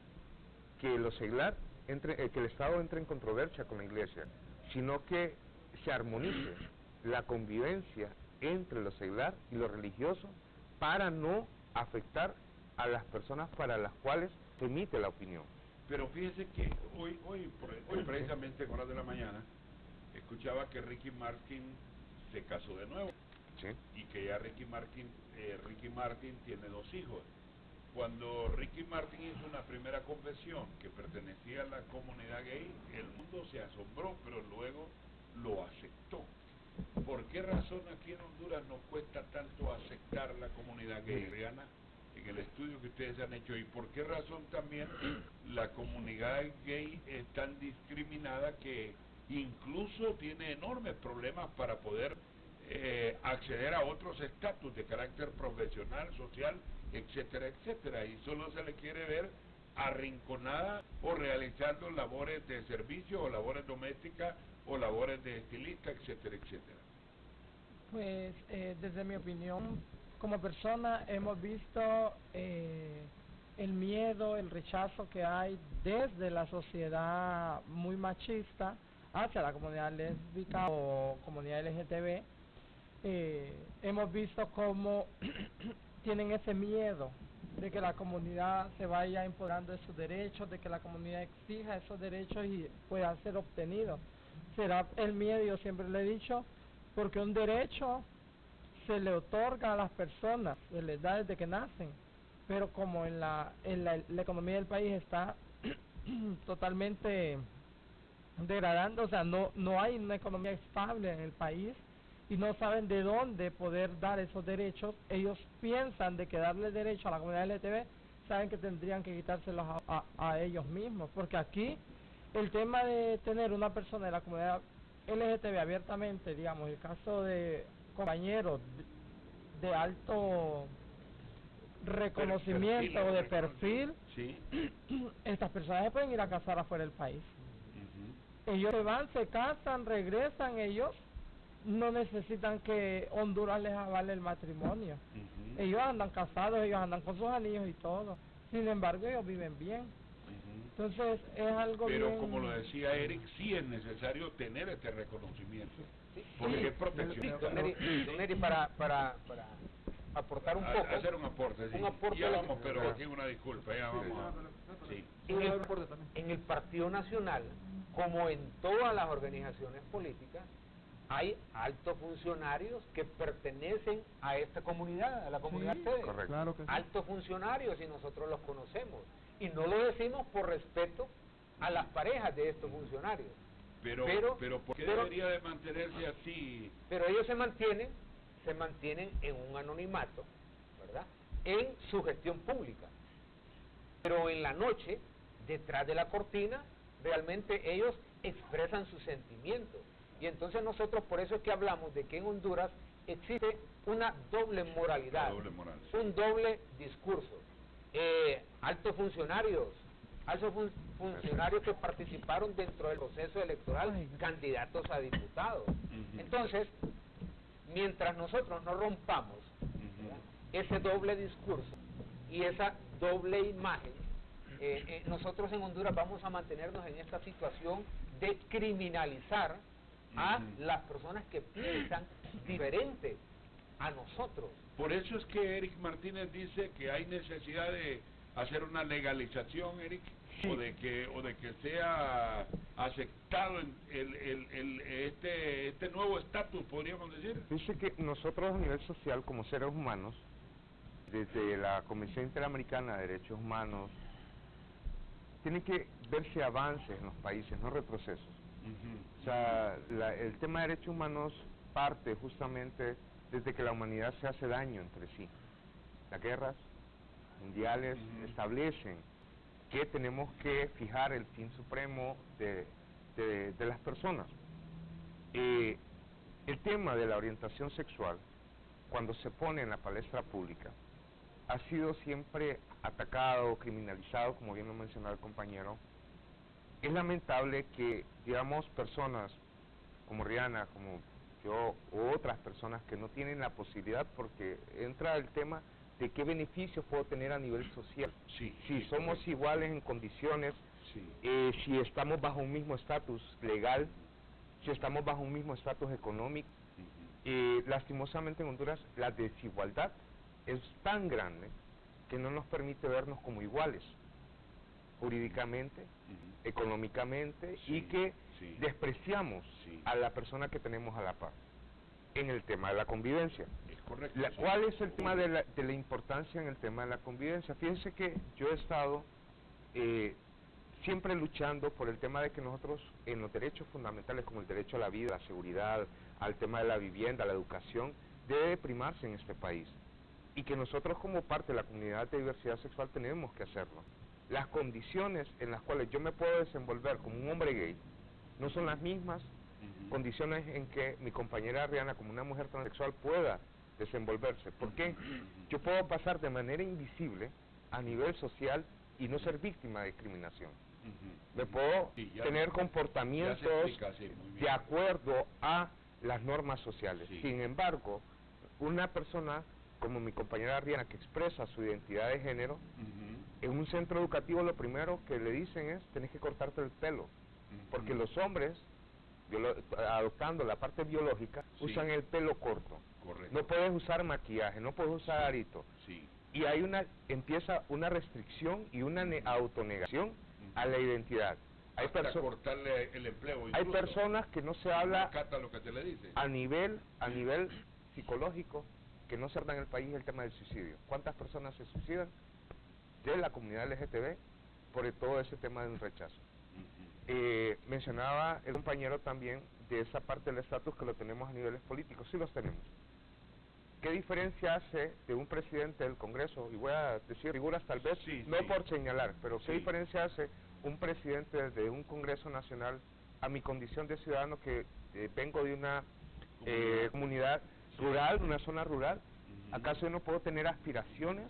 que lo seglar que el Estado entre en controversia con la iglesia, sino que se armonice la convivencia entre lo seglar y lo religioso para no afectar a las personas para las cuales se emite la opinión. Pero fíjese que hoy precisamente en horas de la mañana, escuchaba que Ricky Martin se casó de nuevo. ¿Sí? Y que ya Ricky Martin tiene 2 hijos. Cuando Ricky Martin hizo una primera confesión que pertenecía a la comunidad gay, el mundo se asombró, pero luego lo aceptó. ¿Por qué razón aquí en Honduras nos cuesta tanto aceptar la comunidad gay, Rihanna? En el estudio que ustedes han hecho, ¿y por qué razón también la comunidad gay es tan discriminada que incluso tiene enormes problemas para poder acceder a otros estatus de carácter profesional, social, etcétera, etcétera, y solo se le quiere ver arrinconada o realizando labores de servicio o labores domésticas o labores de estilista, etcétera, etcétera? Pues desde mi opinión, como persona hemos visto el miedo, el rechazo que hay desde la sociedad muy machista hacia la comunidad lésbica o comunidad LGTB. Hemos visto cómo tienen ese miedo de que la comunidad se vaya empoderando de sus derechos, de que la comunidad exija esos derechos y puedan ser obtenidos. Será el miedo, yo siempre le he dicho, porque un derecho se le otorga a las personas, se les da desde que nacen, pero como la economía del país está totalmente degradando, o sea, no hay una economía estable en el país y no saben de dónde poder dar esos derechos. Ellos piensan de que darle derecho a la comunidad LGTB, saben que tendrían que quitárselos a ellos mismos, porque aquí el tema de tener una persona de la comunidad LGTB abiertamente, digamos, el caso de compañeros de alto reconocimiento o de perfil, sí. estas personas se pueden ir a casar afuera del país. Ellos se van, se casan, regresan, ellos no necesitan que Honduras les avale el matrimonio. Ellos andan casados, ellos andan con sus anillos y todo. Sin embargo, ellos viven bien. Entonces, es algo Pero bien... como lo decía Eric, sí es necesario tener este reconocimiento, porque Sí. es protección. Don Eri, para aportar un poco. Hacer un aporte, sí. Un aporte Ya de- vamos, pero aquí una disculpa, ya vamos. Sí. En el Partido Nacional, como en todas las organizaciones políticas, hay altos funcionarios que pertenecen a esta comunidad, a la comunidad Sí, ustedes. correcto. Claro que sí. Altos funcionarios, y nosotros los conocemos. Y no lo decimos por respeto a las parejas de estos funcionarios. Pero ¿por qué pero- debería de mantenerse así? Pero ellos se mantienen en un anonimato, ¿verdad? En su gestión pública. Pero en la noche, detrás de la cortina, realmente ellos expresan sus sentimientos. Y entonces nosotros por eso es que hablamos de que en Honduras existe una doble moralidad, Una doble moral, sí. un doble discurso. Altos funcionarios que participaron dentro del proceso electoral, candidatos a diputados. Entonces, mientras nosotros no rompamos ese doble discurso y esa doble imagen, nosotros en Honduras vamos a mantenernos en esta situación de criminalizar a las personas que piensan diferente a nosotros. Por eso es que Eric Martínez dice que hay necesidad de hacer una legalización, Eric, o de que sea aceptado este nuevo estatus, podríamos decir. Dice que nosotros a nivel social, como seres humanos, desde la Comisión Interamericana de Derechos Humanos, tiene que verse avances en los países, no retrocesos. O sea, el tema de derechos humanos parte justamente desde que la humanidad se hace daño entre sí. Las guerras mundiales establecen que tenemos que fijar el fin supremo de las personas. El tema de la orientación sexual, cuando se pone en la palestra pública, ha sido siempre atacado, criminalizado, como bien lo mencionaba el compañero. Es lamentable que, digamos, personas como Rihanna, como yo, u otras personas que no tienen la posibilidad, porque entra el tema de qué beneficios puedo tener a nivel social. Sí, Si sí, somos correcto. iguales en condiciones, Sí. si estamos bajo un mismo estatus legal, si estamos bajo un mismo estatus económico. Lastimosamente en Honduras la desigualdad es tan grande que no nos permite vernos como iguales, jurídicamente, económicamente, Sí, y que sí. despreciamos Sí. a la persona que tenemos a la par en el tema de la convivencia. Es correcto. sí. ¿Cuál es el tema de la importancia en el tema de la convivencia? Fíjense que yo he estado siempre luchando por el tema de que nosotros en los derechos fundamentales como el derecho a la vida, a la seguridad, al tema de la vivienda, a la educación, debe primarse en este país. Y que nosotros como parte de la comunidad de diversidad sexual tenemos que hacerlo. Las condiciones en las cuales yo me puedo desenvolver como un hombre gay no son las mismas condiciones en que mi compañera Rihanna como una mujer transexual pueda desenvolverse. ¿Por qué? Yo puedo pasar de manera invisible a nivel social y no ser víctima de discriminación. Me puedo Sí, ya tener ya comportamientos se explica, sí, muy bien. de acuerdo a las normas sociales. Sí. Sin embargo, una persona como mi compañera Rihanna que expresa su identidad de género, en un centro educativo lo primero que le dicen es tenés que cortarte el pelo, porque los hombres, adoptando la parte biológica, Sí. usan el pelo corto. Correcto. No puedes usar maquillaje, no puedes usar arito. Sí. Y empieza una restricción y una autonegación a la identidad. Hay, Hasta cortarle el empleo. hay incluso. personas que no se No habla acata lo que te le dice. a nivel psicológico, que no se habla en el país el tema del suicidio. ¿Cuántas personas se suicidan de la comunidad LGTB por todo ese tema del rechazo? Mencionaba el compañero también de esa parte del estatus que lo tenemos a niveles políticos, sí los tenemos. ¿Qué diferencia hace de un presidente del Congreso? Y voy a decir figuras tal vez, no por señalar, pero ¿qué diferencia hace un presidente de un Congreso Nacional a mi condición de ciudadano que vengo de una comunidad rural, una zona rural? ¿Acaso yo no puedo tener aspiraciones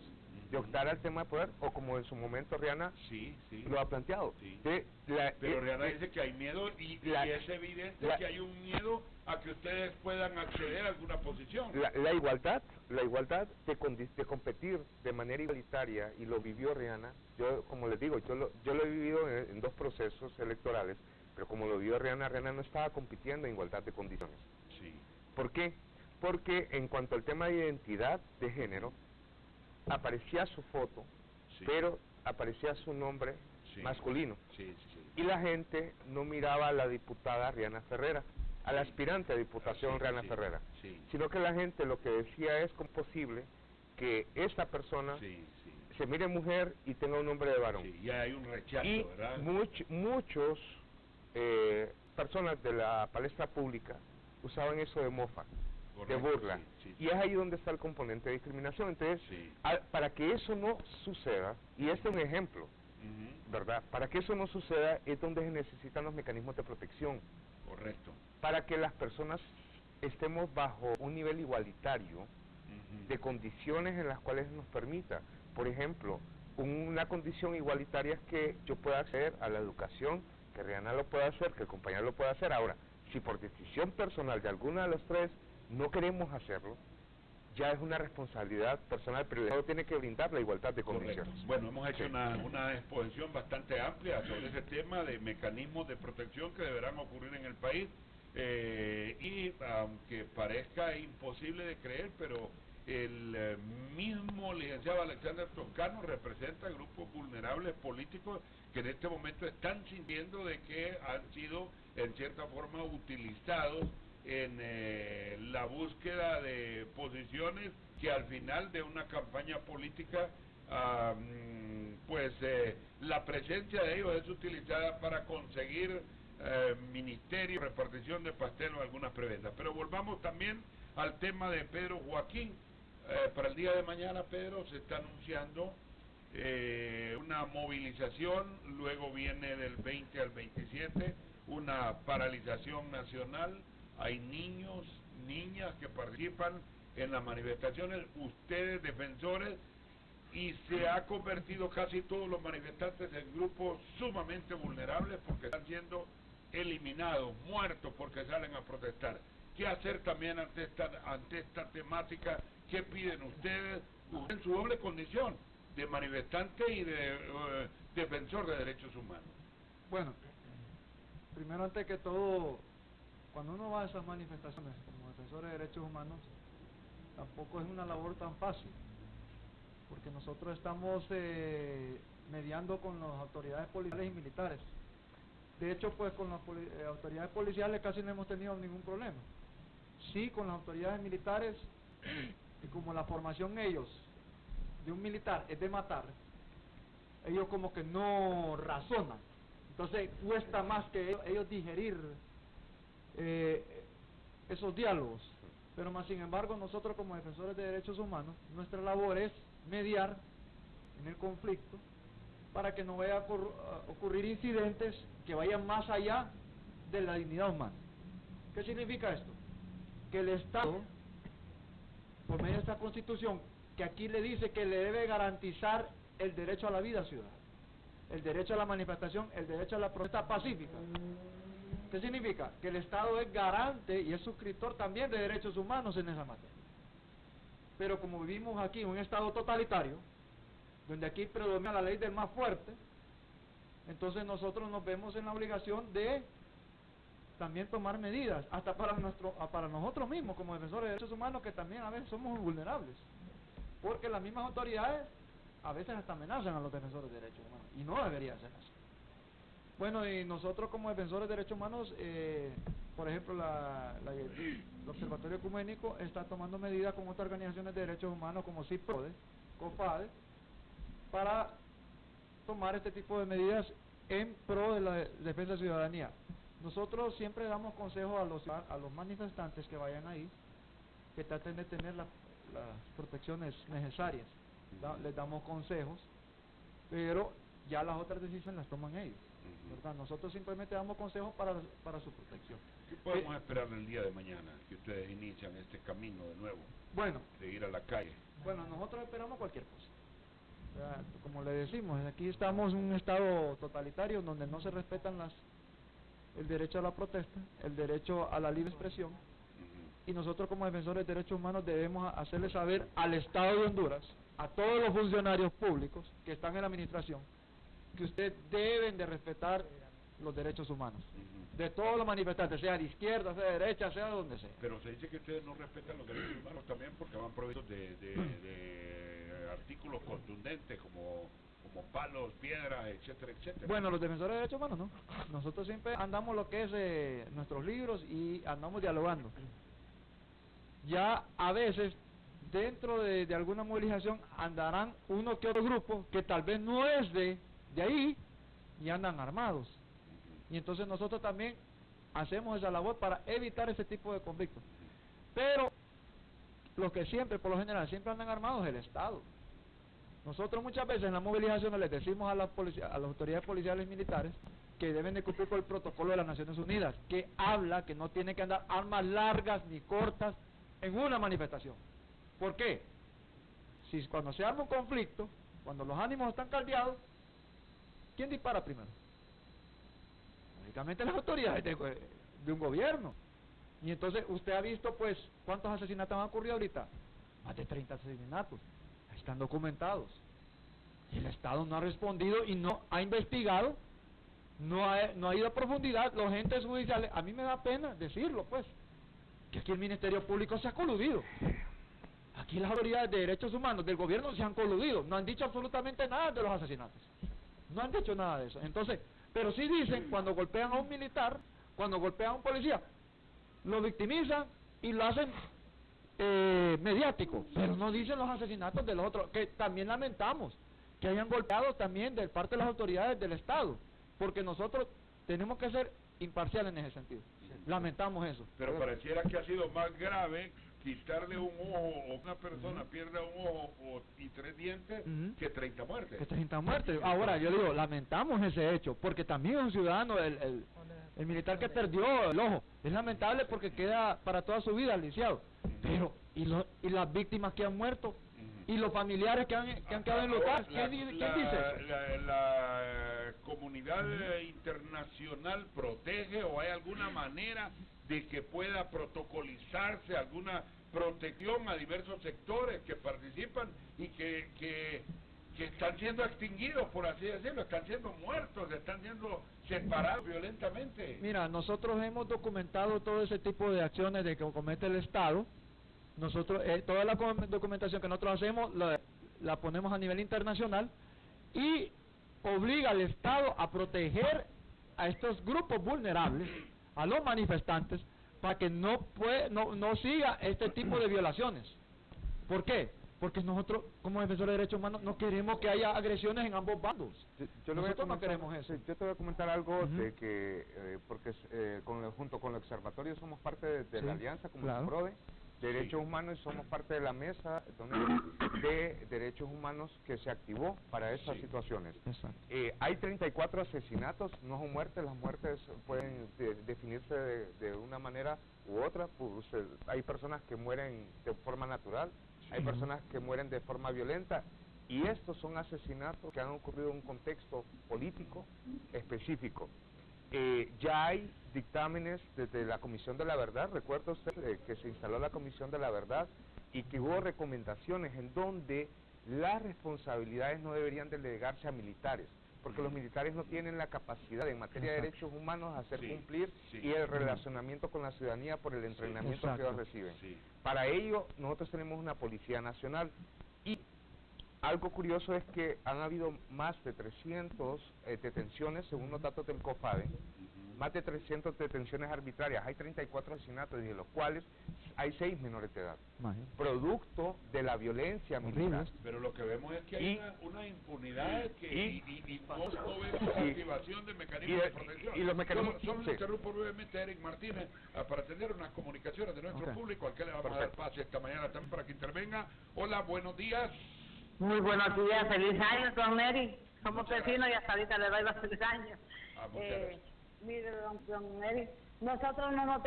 de optar al tema de poder? O como en su momento Rihanna lo ha planteado. Pero Rihanna dice que hay miedo y es evidente que hay un miedo a que ustedes puedan acceder a alguna posición. La igualdad de competir de manera igualitaria, y lo vivió Rihanna. Yo, como les digo, yo lo he vivido en 2 procesos electorales, pero como lo vivió Rihanna no estaba compitiendo en igualdad de condiciones. ¿Por qué? Porque en cuanto al tema de identidad de género, aparecía su foto, pero aparecía su nombre masculino. Y la gente no miraba a la diputada Rihanna Ferrera, a la aspirante a diputación Rihanna Ferrera, sino que la gente lo que decía es cómo es posible que esta persona se mire mujer y tenga un nombre de varón. Y hay un rechazo, y ¿verdad? Muchos personas de la palestra pública usaban eso de mofa, de burla, y es ahí donde está el componente de discriminación. Entonces, para que eso no suceda, y este es un ejemplo, ¿verdad? Para que eso no suceda es donde se necesitan los mecanismos de protección. Correcto. Para que las personas estemos bajo un nivel igualitario de condiciones en las cuales nos permita. Por ejemplo, una condición igualitaria es que yo pueda acceder a la educación, que Rihanna lo pueda hacer, que el compañero lo pueda hacer. Ahora, si por decisión personal de alguna de los 3 no queremos hacerlo, ya es una responsabilidad personal, pero el Estado tiene que brindar la igualdad de condiciones. Bueno, hemos hecho una exposición bastante amplia sobre ese tema de mecanismos de protección que deberán ocurrir en el país, y aunque parezca imposible de creer, pero el mismo licenciado Alexander Toscano representa grupos vulnerables políticos que en este momento están sintiendo de que han sido en cierta forma utilizados en la búsqueda de posiciones que al final de una campaña política la presencia de ellos es utilizada para conseguir ministerio, repartición de pastel o algunas prebendas. Pero volvamos también al tema de Pedro Joaquín. Para el día de mañana, Pedro, se está anunciando una movilización, luego viene del 20 al 27 una paralización nacional. Hay niños, niñas que participan en las manifestaciones, ustedes defensores, y se ha convertido casi todos los manifestantes en grupos sumamente vulnerables porque están siendo eliminados, muertos porque salen a protestar. ¿Qué hacer también ante esta temática? ¿Qué piden ustedes en su doble condición de manifestante y de defensor de derechos humanos? Bueno, primero, antes que todo, cuando uno va a esas manifestaciones como defensores de derechos humanos, tampoco es una labor tan fácil, porque nosotros estamos mediando con las autoridades policiales y militares. De hecho, pues con las autoridades policiales casi no hemos tenido ningún problema. Sí, con las autoridades militares, y como la formación ellos de un militar es de matar, ellos como que no razonan. Entonces cuesta más que ellos digerir esos diálogos. Pero más sin embargo, nosotros como defensores de derechos humanos, nuestra labor es mediar en el conflicto para que no vaya a ocurrir incidentes que vayan más allá de la dignidad humana. ¿Qué significa esto? Que el Estado, por medio de esta Constitución, que aquí le dice que le debe garantizar el derecho a la vida ciudadana, el derecho a la manifestación, el derecho a la protesta pacífica. ¿Qué significa? Que el Estado es garante y es suscriptor también de derechos humanos en esa materia. Pero como vivimos aquí en un Estado totalitario, donde aquí predomina la ley del más fuerte, entonces nosotros nos vemos en la obligación de también tomar medidas, hasta para nosotros mismos como defensores de derechos humanos, que también a veces somos vulnerables, porque las mismas autoridades a veces hasta amenazan a los defensores de derechos humanos, y no debería ser así. Bueno, y nosotros como defensores de derechos humanos, por ejemplo, el Observatorio Ecuménico está tomando medidas con otras organizaciones de derechos humanos como CIPRODE, COFADE, para tomar este tipo de medidas en pro de la defensa de la ciudadanía. Nosotros siempre damos consejos a los manifestantes que vayan ahí, que traten de tener las protecciones necesarias. Les damos consejos, pero ya las otras decisiones las toman ellos, ¿verdad? Nosotros simplemente damos consejos para su protección. ¿Qué podemos esperar el día de mañana, que ustedes inician este camino de nuevo, Bueno, de ir a la calle? Bueno, nosotros esperamos cualquier cosa. Como le decimos, aquí estamos en un estado totalitario donde no se respetan el derecho a la protesta, el derecho a la libre expresión, y nosotros como defensores de derechos humanos debemos hacerle saber al Estado de Honduras, a todos los funcionarios públicos que están en la administración, que ustedes deben de respetar los derechos humanos, de todos los manifestantes, sea de izquierda, sea de derecha, sea de donde sea. Pero se dice que ustedes no respetan los derechos humanos también porque van provistos de artículos contundentes como palos, piedras, etcétera, etcétera. Bueno, los defensores de derechos humanos no. Nosotros siempre andamos lo que es nuestros libros y andamos dialogando. Ya a veces dentro de alguna movilización andarán uno que otro grupo que tal vez no es de ahí y andan armados. Y entonces nosotros también hacemos esa labor para evitar ese tipo de conflictos. Pero los que siempre, por lo general, siempre andan armados es el Estado. Nosotros muchas veces en las movilizaciones les decimos a las autoridades policiales y militares que deben de cumplir con el protocolo de las Naciones Unidas, que habla que no tienen que andar armas largas ni cortas en una manifestación. ¿Por qué? Si cuando se arma un conflicto, cuando los ánimos están caldeados, ¿quién dispara primero? Lógicamente las autoridades de un gobierno. Y entonces usted ha visto pues cuántos asesinatos han ocurrido ahorita, más de 30 asesinatos, están documentados. El Estado no ha respondido y no ha investigado, no ha ido a profundidad. Los entes judiciales, a mí me da pena decirlo pues, que aquí el Ministerio Público se ha coludido. Aquí las autoridades de derechos humanos del gobierno se han coludido, no han dicho absolutamente nada de los asesinatos, no han dicho nada de eso. Entonces, pero sí dicen cuando golpean a un militar, cuando golpean a un policía, lo victimizan y lo hacen mediático, pero no dicen los asesinatos de los otros, que también lamentamos que hayan golpeado también de parte de las autoridades del Estado, porque nosotros tenemos que ser imparciales en ese sentido. Lamentamos eso. Pero pareciera que ha sido más grave quitarle un ojo o una persona pierda un ojo y 3 dientes que 30 muertes. Que 30 muertes. Ahora, yo digo, lamentamos ese hecho, porque también es un ciudadano, el militar que perdió el ojo. Es lamentable porque queda para toda su vida lisiado. Pero, ¿y las víctimas que han muerto? ¿Y los familiares que han quedado enlutados? ¿Quién dice eso? La comunidad internacional protege o hay alguna manera de que pueda protocolizarse alguna protección a diversos sectores que participan y que están siendo extinguidos, por así decirlo, están siendo muertos, están siendo separados violentamente. Mira, nosotros hemos documentado todo ese tipo de acciones de que comete el Estado. Nosotros, toda la documentación que nosotros hacemos la ponemos a nivel internacional y obliga al Estado a proteger a estos grupos vulnerables, a los manifestantes, para que no siga este tipo de violaciones. ¿Por qué? Porque nosotros, como defensores de derechos humanos, no queremos que haya agresiones en ambos bandos. Nosotros no queremos eso. Yo te voy a comentar algo de que, porque junto con el observatorio somos parte de la alianza como PRODE de Derechos Humanos y somos parte de la mesa de Derechos Humanos que se activó para estas situaciones. Hay 34 asesinatos, no son muertes, las muertes pueden definirse de una manera u otra. Pues, hay personas que mueren de forma natural, hay personas que mueren de forma violenta, y estos son asesinatos que han ocurrido en un contexto político específico. Ya hay dictámenes desde la Comisión de la Verdad, recuerda usted que se instaló la Comisión de la Verdad y que hubo recomendaciones en donde las responsabilidades no deberían delegarse a militares, porque los militares no tienen la capacidad en materia de derechos humanos de hacer cumplir y el relacionamiento con la ciudadanía por el entrenamiento que ellos reciben. Para ello, nosotros tenemos una Policía Nacional y algo curioso es que han habido más de 300 detenciones, según los datos del COFADE, más de 300 detenciones arbitrarias, hay 34 asesinatos, de los cuales hay 6 menores de edad, producto de la violencia militar. Pero lo que vemos es que hay una impunidad que no vemos la activación de mecanismos de protección. Y los mecanismos... Solo interrumpo brevemente a Eric Martínez para atender unas comunicaciones de nuestro público, al que le vamos a dar pase esta mañana también para que intervenga. Hola, buenos días. Muy buenos días, feliz año, don Neri. Somos vecinos y hasta ahorita le doy los feliz años. Mire, don Neri, nosotros no nos...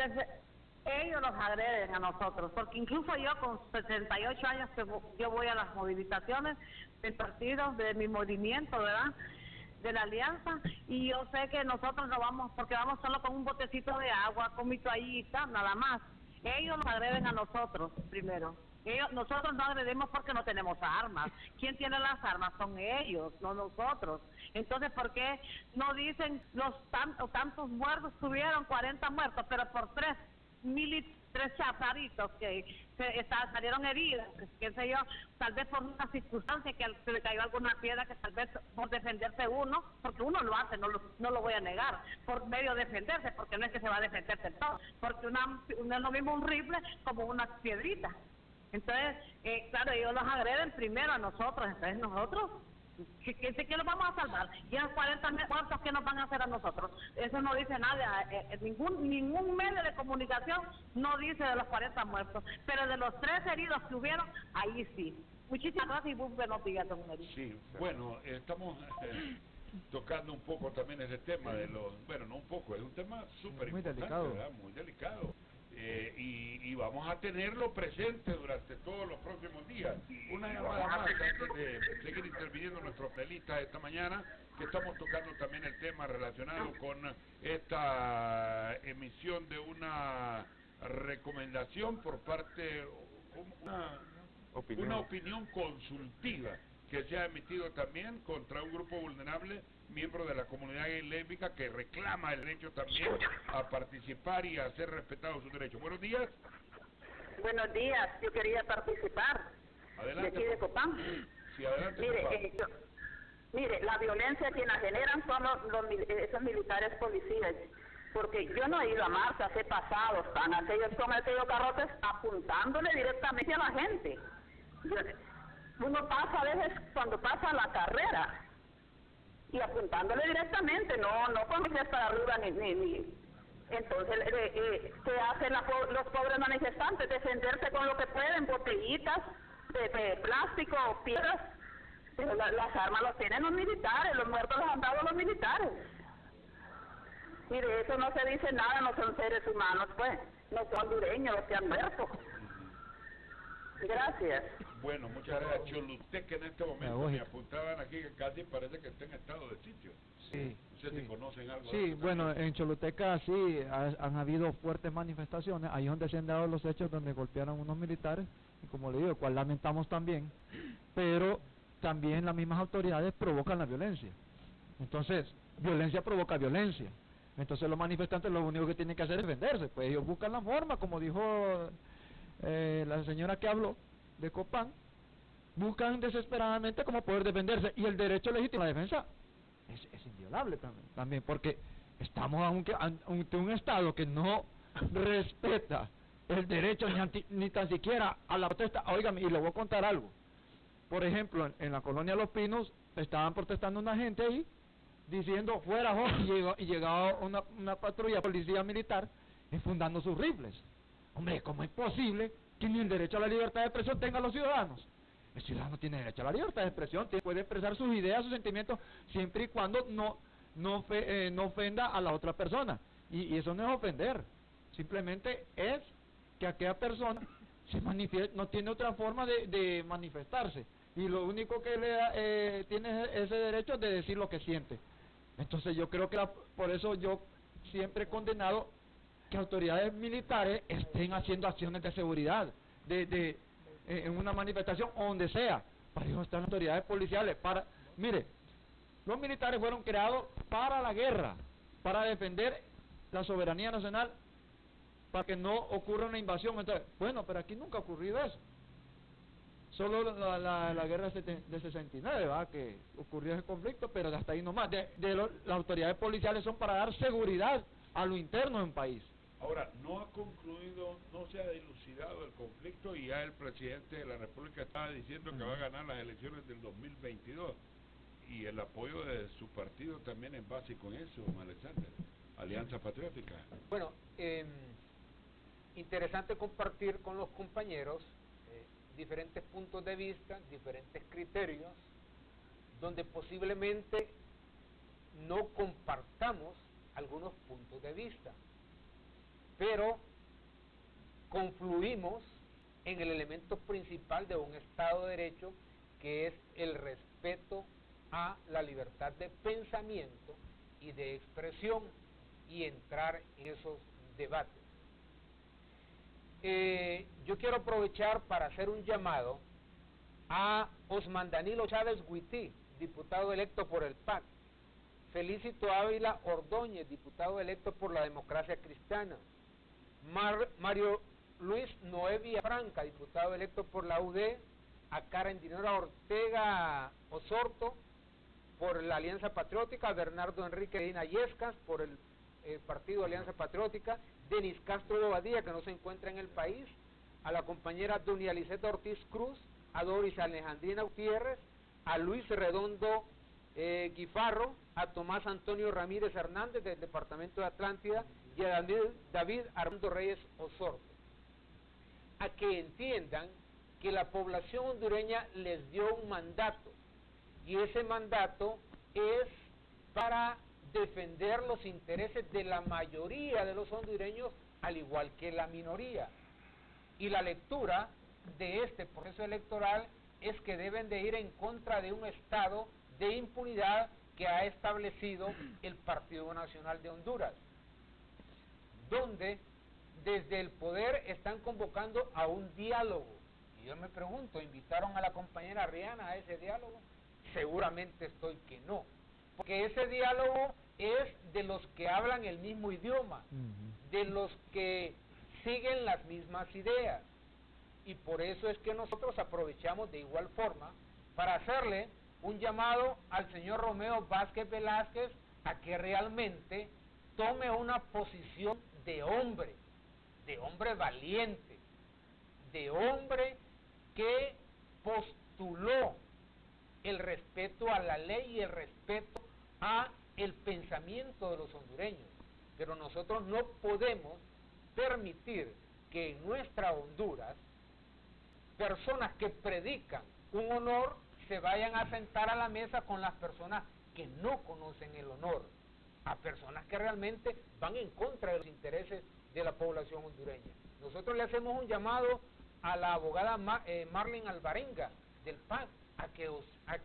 Ellos los agreden a nosotros, porque incluso yo con 78 años que yo voy a las movilizaciones del partido, de mi movimiento, ¿verdad?, de la alianza, y yo sé que nosotros no vamos, porque vamos solo con un botecito de agua, con mi toallita, nada más. Ellos nos agreden a nosotros primero. Nosotros no agredimos porque no tenemos armas. ¿Quién tiene las armas? Son ellos, no nosotros. Entonces, ¿por qué no dicen tantos muertos? Tuvieron 40 muertos, pero por tres chaparitos que salieron heridos, qué sé yo, tal vez por una circunstancia que se le cayó alguna piedra, que tal vez por defenderse uno, porque uno lo hace, no lo voy a negar, por medio de defenderse, porque no es que se va a defenderse todo, porque no es lo mismo un rifle como una piedrita. Entonces, claro, ellos los agreden primero a nosotros, entonces nosotros, ¿qué nos vamos a salvar? Y esos 40 muertos, ¿qué nos van a hacer a nosotros? Eso no dice nada, ningún medio de comunicación no dice de los 40 muertos, pero de los 3 heridos que hubieron, ahí sí. Muchísimas gracias y muy buenos días, don Neri. Sí, bueno, estamos tocando un poco también ese tema de los... Bueno, no un poco, es un tema súper importante, delicado, ¿verdad? Muy delicado. Y vamos a tenerlo presente durante todos los próximos días. Una llamada más antes de seguir interviniendo nuestros pelistas esta mañana, que estamos tocando también el tema relacionado con esta emisión de una recomendación por parte, una opinión consultiva que se ha emitido también contra un grupo vulnerable, miembro de la comunidad gay lésbica, que reclama el derecho también a participar y a hacer respetados sus derechos. Buenos días. Buenos días, yo quería participar. Adelante. De aquí de Copán. Sí, adelante. Mire, la violencia quien la generan son esos militares policías, porque yo no he ido a marchas, he pasado, están con aquellos carrotes apuntándole directamente a la gente. Uno pasa a veces cuando pasa la carrera y apuntándole directamente, no cuando se para arriba ni. Entonces, ¿qué hacen los pobres manifestantes? Defenderse con lo que pueden, botellitas de plástico, piedras. Pero las armas las tienen los militares, los muertos los han dado los militares. Y de eso no se dice nada, no son seres humanos, pues, no son hondureños los que han muerto. Gracias. Bueno, muchas gracias. Choluteca en este momento me apuntaban aquí que casi parece que está en estado de sitio. Sí. No sé si conocen algo. Sí, bueno, en Choluteca sí han habido fuertes manifestaciones, ahí es donde se han dado los hechos donde golpearon unos militares, y como le digo, cual lamentamos también, pero también las mismas autoridades provocan la violencia. Entonces, violencia provoca violencia. Entonces los manifestantes lo único que tienen que hacer es defenderse, pues ellos buscan la forma, como dijo la señora que habló de Copán, buscan desesperadamente cómo poder defenderse, y el derecho legítimo a la defensa es inviolable también, porque estamos ante un Estado que no respeta el derecho ni tan siquiera a la protesta. Óigame, y le voy a contar algo. Por ejemplo, en la colonia Los Pinos estaban protestando una gente ahí diciendo fuera y llegaba una patrulla policía militar enfundando sus rifles. Hombre, ¿cómo es posible que ni el derecho a la libertad de expresión tengan los ciudadanos? El ciudadano tiene derecho a la libertad de expresión, puede expresar sus ideas, sus sentimientos, siempre y cuando no ofenda a la otra persona. Y eso no es ofender, simplemente es que aquella persona se manifiesta, no tiene otra forma de manifestarse, y lo único que tiene ese derecho es de decir lo que siente. Entonces yo creo que por eso yo siempre he condenado que autoridades militares estén haciendo acciones de seguridad, en una manifestación o donde sea. Para eso están las autoridades policiales. Mire, los militares fueron creados para la guerra, para defender la soberanía nacional, para que no ocurra una invasión. Entonces, bueno, pero aquí nunca ha ocurrido eso. Solo la guerra de 69, ¿verdad?, que ocurrió ese conflicto, pero hasta ahí nomás. Las autoridades policiales son para dar seguridad a lo interno en país. Ahora, no ha concluido, no se ha dilucidado el conflicto y ya el presidente de la República estaba diciendo que va a ganar las elecciones del 2022 y el apoyo de su partido también es básico en eso, Alexander. Alianza Patriótica. Bueno, interesante compartir con los compañeros diferentes puntos de vista, diferentes criterios, donde posiblemente no compartamos algunos puntos de vista, pero confluimos en el elemento principal de un Estado de Derecho, que es el respeto a la libertad de pensamiento y de expresión, y entrar en esos debates. Yo quiero aprovechar para hacer un llamado a Osman Danilo Chávez Huití, diputado electo por el PAC, Felicito Ávila Ordóñez, diputado electo por la Democracia Cristiana, Mario Luis Noé Villafranca, diputado electo por la UD, a Karen Dinora Ortega Osorto por la Alianza Patriótica, Bernardo Enrique Medina Yescas por el Partido Alianza Patriótica, Denis Castro Bobadilla, que no se encuentra en el país, a la compañera Doña Liseta Ortiz Cruz, a Doris Alejandrina Gutiérrez, a Luis Redondo Guifarro, a Tomás Antonio Ramírez Hernández del Departamento de Atlántida y a David Armando Reyes Osorto, a que entiendan que la población hondureña les dio un mandato, y ese mandato es para defender los intereses de la mayoría de los hondureños, al igual que la minoría. Y la lectura de este proceso electoral es que deben de ir en contra de un estado de impunidad que ha establecido el Partido Nacional de Honduras, donde desde el poder están convocando a un diálogo. Y yo me pregunto, ¿invitaron a la compañera Rihanna a ese diálogo? Seguramente estoy que no, porque ese diálogo es de los que hablan el mismo idioma, de los que siguen las mismas ideas, y por eso es que nosotros aprovechamos de igual forma para hacerle un llamado al señor Romeo Vázquez Velázquez a que realmente tome una posición de hombre valiente, de hombre que postuló el respeto a la ley y el respeto a el pensamiento de los hondureños. Pero nosotros no podemos permitir que en nuestra Honduras personas que predican un honor se vayan a sentar a la mesa con las personas que no conocen el honor, a personas que realmente van en contra de los intereses de la población hondureña. Nosotros le hacemos un llamado a la abogada Marlene Alvarenga del PAC a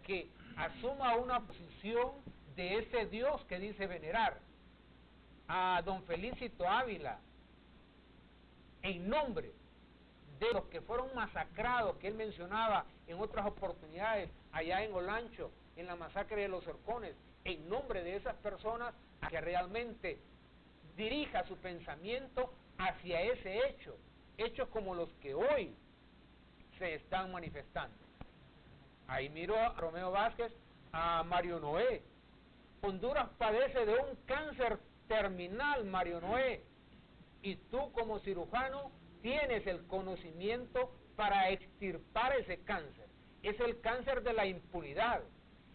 que asuma una posición de ese Dios que dice venerar, a don Felicito Ávila, en nombre de los que fueron masacrados, que él mencionaba en otras oportunidades, allá en Olancho, en la masacre de los Horcones, en nombre de esas personas, a que realmente dirija su pensamiento hacia ese hecho, hechos como los que hoy se están manifestando. Ahí miro a Romeo Vázquez, a Mario Noé. Honduras padece de un cáncer terminal, Mario Noé, y tú como cirujano tienes el conocimiento para extirpar ese cáncer. Es el cáncer de la impunidad,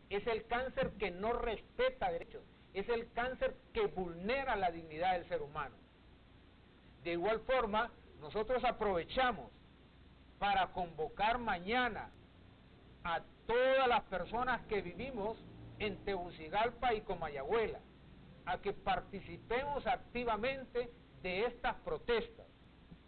es el cáncer que no respeta derechos, es el cáncer que vulnera la dignidad del ser humano. De igual forma, nosotros aprovechamos para convocar mañana a todas las personas que vivimos en Tegucigalpa y Comayagüela a que participemos activamente de estas protestas.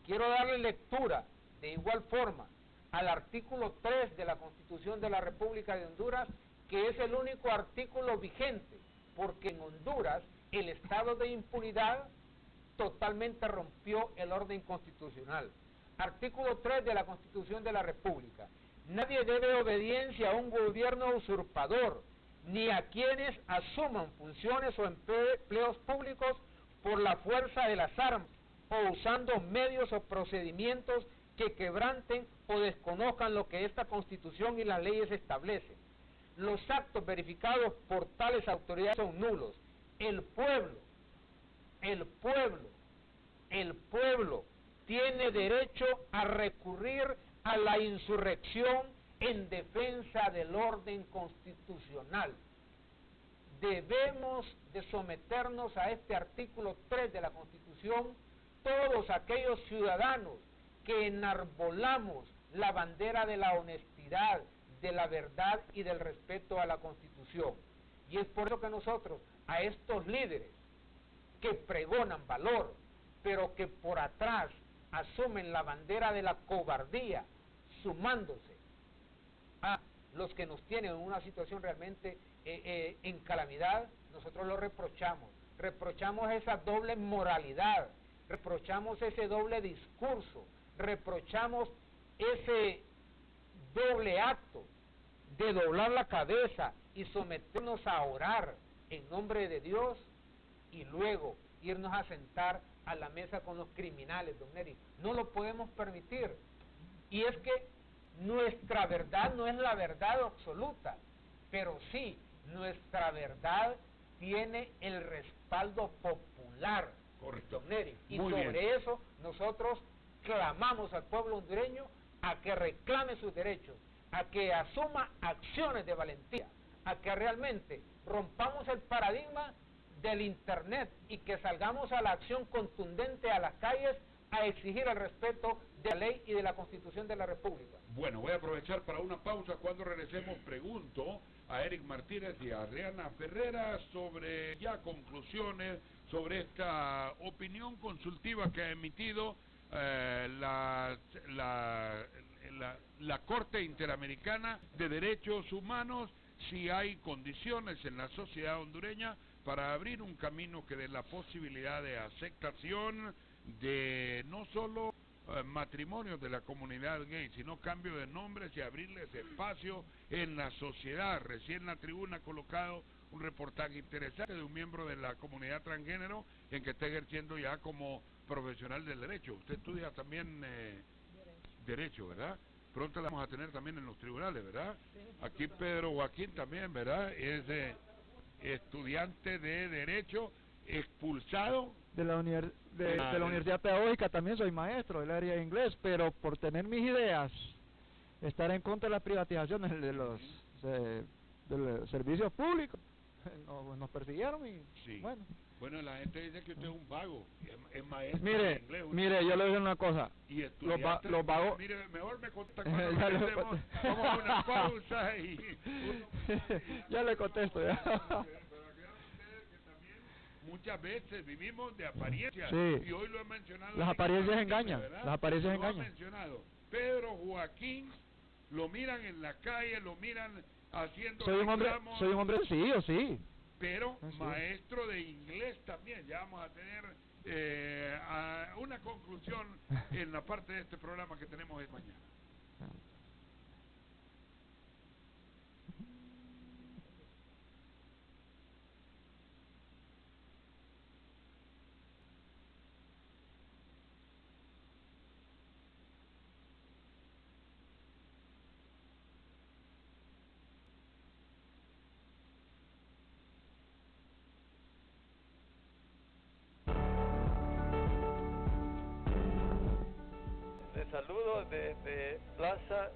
Quiero darle lectura de igual forma al artículo 3 de la Constitución de la República de Honduras, que es el único artículo vigente, porque en Honduras el estado de impunidad totalmente rompió el orden constitucional. Artículo 3 de la Constitución de la República: nadie debe obediencia a un gobierno usurpador, ni a quienes asuman funciones o empleos públicos por la fuerza de las armas, o usando medios o procedimientos que quebranten o desconozcan lo que esta Constitución y las leyes establecen. Los actos verificados por tales autoridades son nulos. El pueblo el pueblo tiene derecho a recurrir a la insurrección en defensa del orden constitucional. Debemos de someternos a este artículo 3 de la Constitución todos aquellos ciudadanos que enarbolamos la bandera de la honestidad, de la verdad y del respeto a la Constitución. Y es por eso que nosotros, a estos líderes que pregonan valor, pero que por atrás asumen la bandera de la cobardía, sumándose a los que nos tienen en una situación realmente en calamidad, nosotros lo reprochamos esa doble moralidad, reprochamos ese doble discurso, reprochamos ese doble acto de doblar la cabeza y someternos a orar en nombre de Dios y luego irnos a sentar a la mesa con los criminales, don Neri. No lo podemos permitir. Y es que nuestra verdad no es la verdad absoluta, pero sí, nuestra verdad tiene el respaldo popular. Correcto. Don Neri. Y Muy sobre bien. eso nosotros clamamos al pueblo hondureño a que reclame sus derechos, a que asuma acciones de valentía, a que realmente rompamos el paradigma del Internet y que salgamos a la acción contundente a las calles a exigir el respeto de la ley y de la Constitución de la República. Bueno, voy a aprovechar para una pausa. Cuando regresemos pregunto a Eric Martínez y a Adriana Ferrera sobre ya conclusiones sobre esta opinión consultiva que ha emitido la Corte Interamericana de Derechos Humanos, si hay condiciones en la sociedad hondureña para abrir un camino que dé la posibilidad de aceptación de no solo matrimonios de la comunidad gay, sino cambio de nombres y abrirles espacio en la sociedad. Recién la tribuna ha colocado un reportaje interesante de un miembro de la comunidad transgénero en que está ejerciendo ya como profesional del derecho. Usted estudia también derecho, ¿verdad? Pronto la vamos a tener también en los tribunales, ¿verdad? Aquí Pedro Joaquín también, ¿verdad? Es estudiante de derecho, expulsado De la Universidad Pedagógica también soy maestro del área de inglés, pero por tener mis ideas, estar en contra de las privatizaciones de los servicios públicos, nos persiguieron y Sí. bueno. Bueno, la gente dice que usted es un vago, es maestro de Mire, inglés. mire, yo le digo una cosa, Y los vagos... Mire, mejor me contesta Ya cuando le regresemos. conté. Vamos a una pausa y... Ya le contesto, ya. Pero vean ustedes que también muchas veces vivimos de apariencias. Sí. Y hoy lo he mencionado. Las en apariencias Martínez, engañan, ¿verdad? las apariencias Lo ha engañan. mencionado. Pedro Joaquín, lo miran en la calle, lo miran haciendo Soy un reclamos, hombre sencillo, sí. pero Ah, sí. maestro de inglés también. Ya vamos a tener una conclusión en la parte de este programa que tenemos esta mañana. Les saludo desde Plaza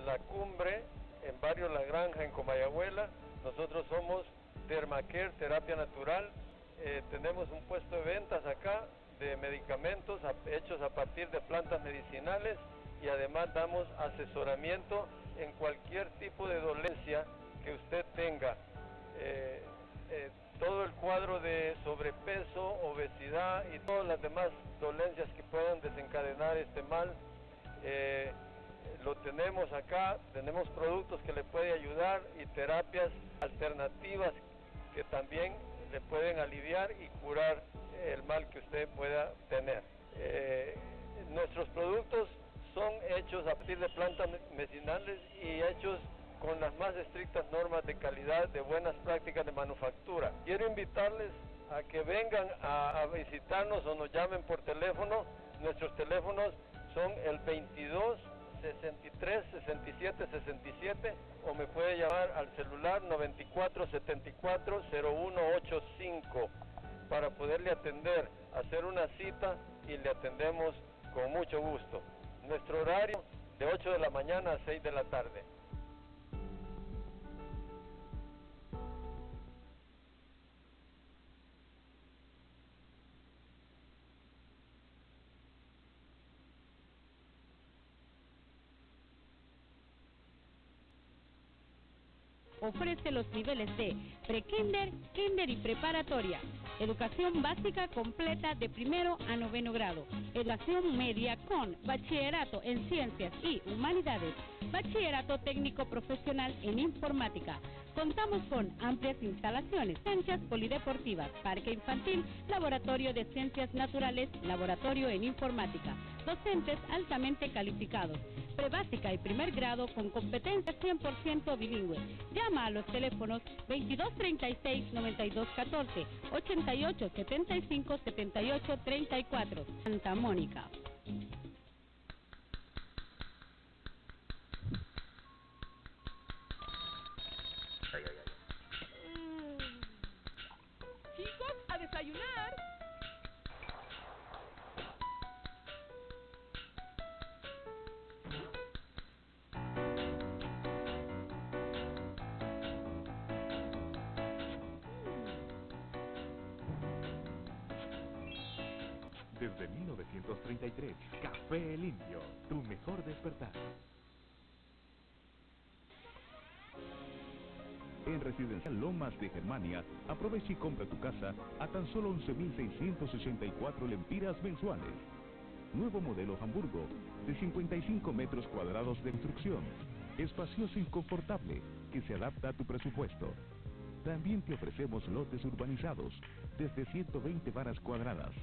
La Cumbre, en barrio La Granja, en Comayagüela. Nosotros somos Dermacare, terapia natural. Tenemos un puesto de ventas acá de medicamentos hechos a partir de plantas medicinales y además damos asesoramiento en cualquier tipo de dolencia que usted tenga. Todo el cuadro de sobrepeso, obesidad y todas las demás dolencias que puedan desencadenar este mal, lo tenemos acá. Tenemos productos que le pueden ayudar y terapias alternativas que también le pueden aliviar y curar el mal que usted pueda tener. Nuestros productos son hechos a partir de plantas medicinales y hechos con las más estrictas normas de calidad, de buenas prácticas de manufactura. Quiero invitarles a que vengan a visitarnos o nos llamen por teléfono. Nuestros teléfonos son el 22 63 67 67 o me puede llamar al celular 94 74 0185. para poderle atender, hacer una cita y le atendemos con mucho gusto. Nuestro horario de 8 de la mañana a 6 de la tarde. Ofrece los niveles de pre-kinder, kinder y preparatoria, educación básica completa de 1º a 9º grado, educación media con bachillerato en ciencias y humanidades, bachillerato técnico profesional en informática. Contamos con amplias instalaciones, canchas polideportivas, parque infantil, laboratorio de ciencias naturales, laboratorio en informática, docentes altamente calificados, prebásica y primer grado con competencia 100% bilingüe. Llama a los teléfonos 2236-9214, 8875-7834, Santa Mónica. Chicos, a desayunar. Desde 1933, Café El Indio, tu mejor despertar. En Residencial Lomas de Germania, aprovecha y compra tu casa a tan solo 11.664 lempiras mensuales. Nuevo modelo Hamburgo, de 55 metros cuadrados de construcción, espacioso y confortable, que se adapta a tu presupuesto. También te ofrecemos lotes urbanizados, desde 120 varas cuadradas,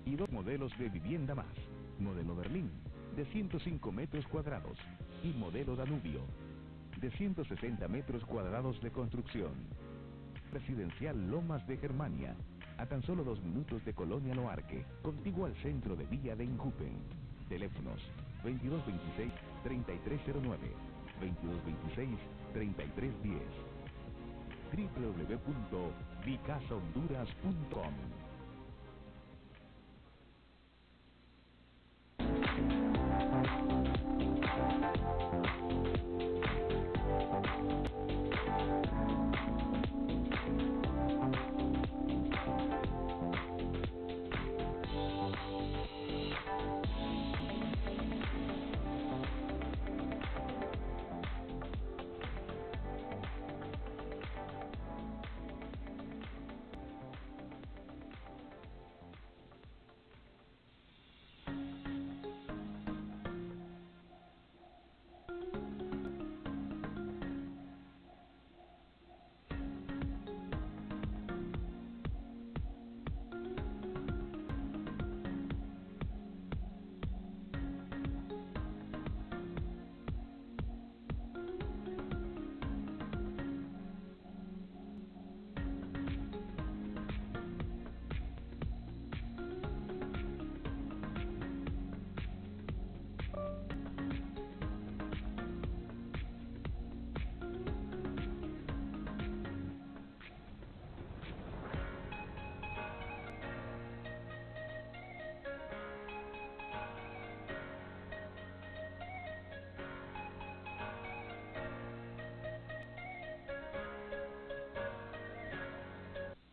y 2 modelos de vivienda más, modelo Berlín, de 105 metros cuadrados, y modelo Danubio, de 160 metros cuadrados de construcción. Residencial Lomas de Germania, a tan solo 2 minutos de Colonia Loarque, contiguo al centro de Villa de Injupen. Teléfonos 2226-3309, 2226-3310, www.vicasahonduras.com.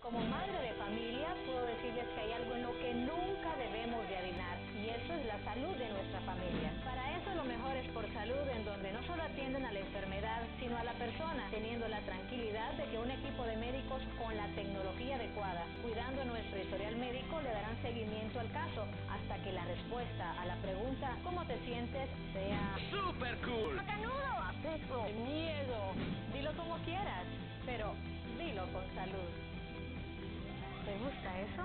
Como madre de familia, puedo decirles que hay algo en lo que nunca debemos de adivinar, y eso es la salud de nuestra familia. Para eso lo mejor es Por Salud, en donde no solo atienden a la enfermedad, sino a la persona, teniendo la tranquilidad de que un equipo de médicos con la tecnología adecuada, cuidando nuestro historial médico, le darán seguimiento al caso, hasta que la respuesta a la pregunta ¿cómo te sientes? Sea ¡Super cool! ¡Macanudo! ¡Apeso! ¡Miedo! Dilo como quieras, pero dilo con salud. ¿Te gusta eso?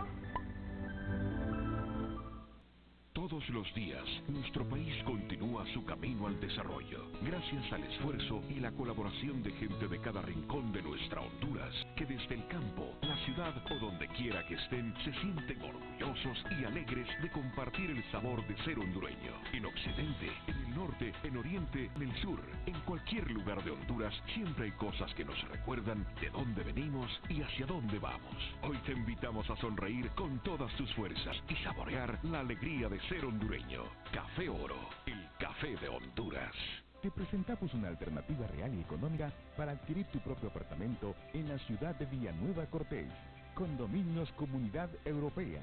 Todos los días, nuestro país continúa su camino al desarrollo, gracias al esfuerzo y la colaboración de gente de cada rincón de nuestra Honduras, que desde el campo, la ciudad o donde quiera que estén, se sienten orgullosos y alegres de compartir el sabor de ser hondureño. En Occidente, en el norte, en oriente, en el sur, en cualquier lugar de Honduras, siempre hay cosas que nos recuerdan de dónde venimos y hacia dónde vamos. Hoy te invitamos a sonreír con todas tus fuerzas y saborear la alegría de ser hondureño. Café Oro, el café de Honduras. Te presentamos una alternativa real y económica para adquirir tu propio apartamento en la ciudad de Villanueva Cortés. Condominios Comunidad Europea,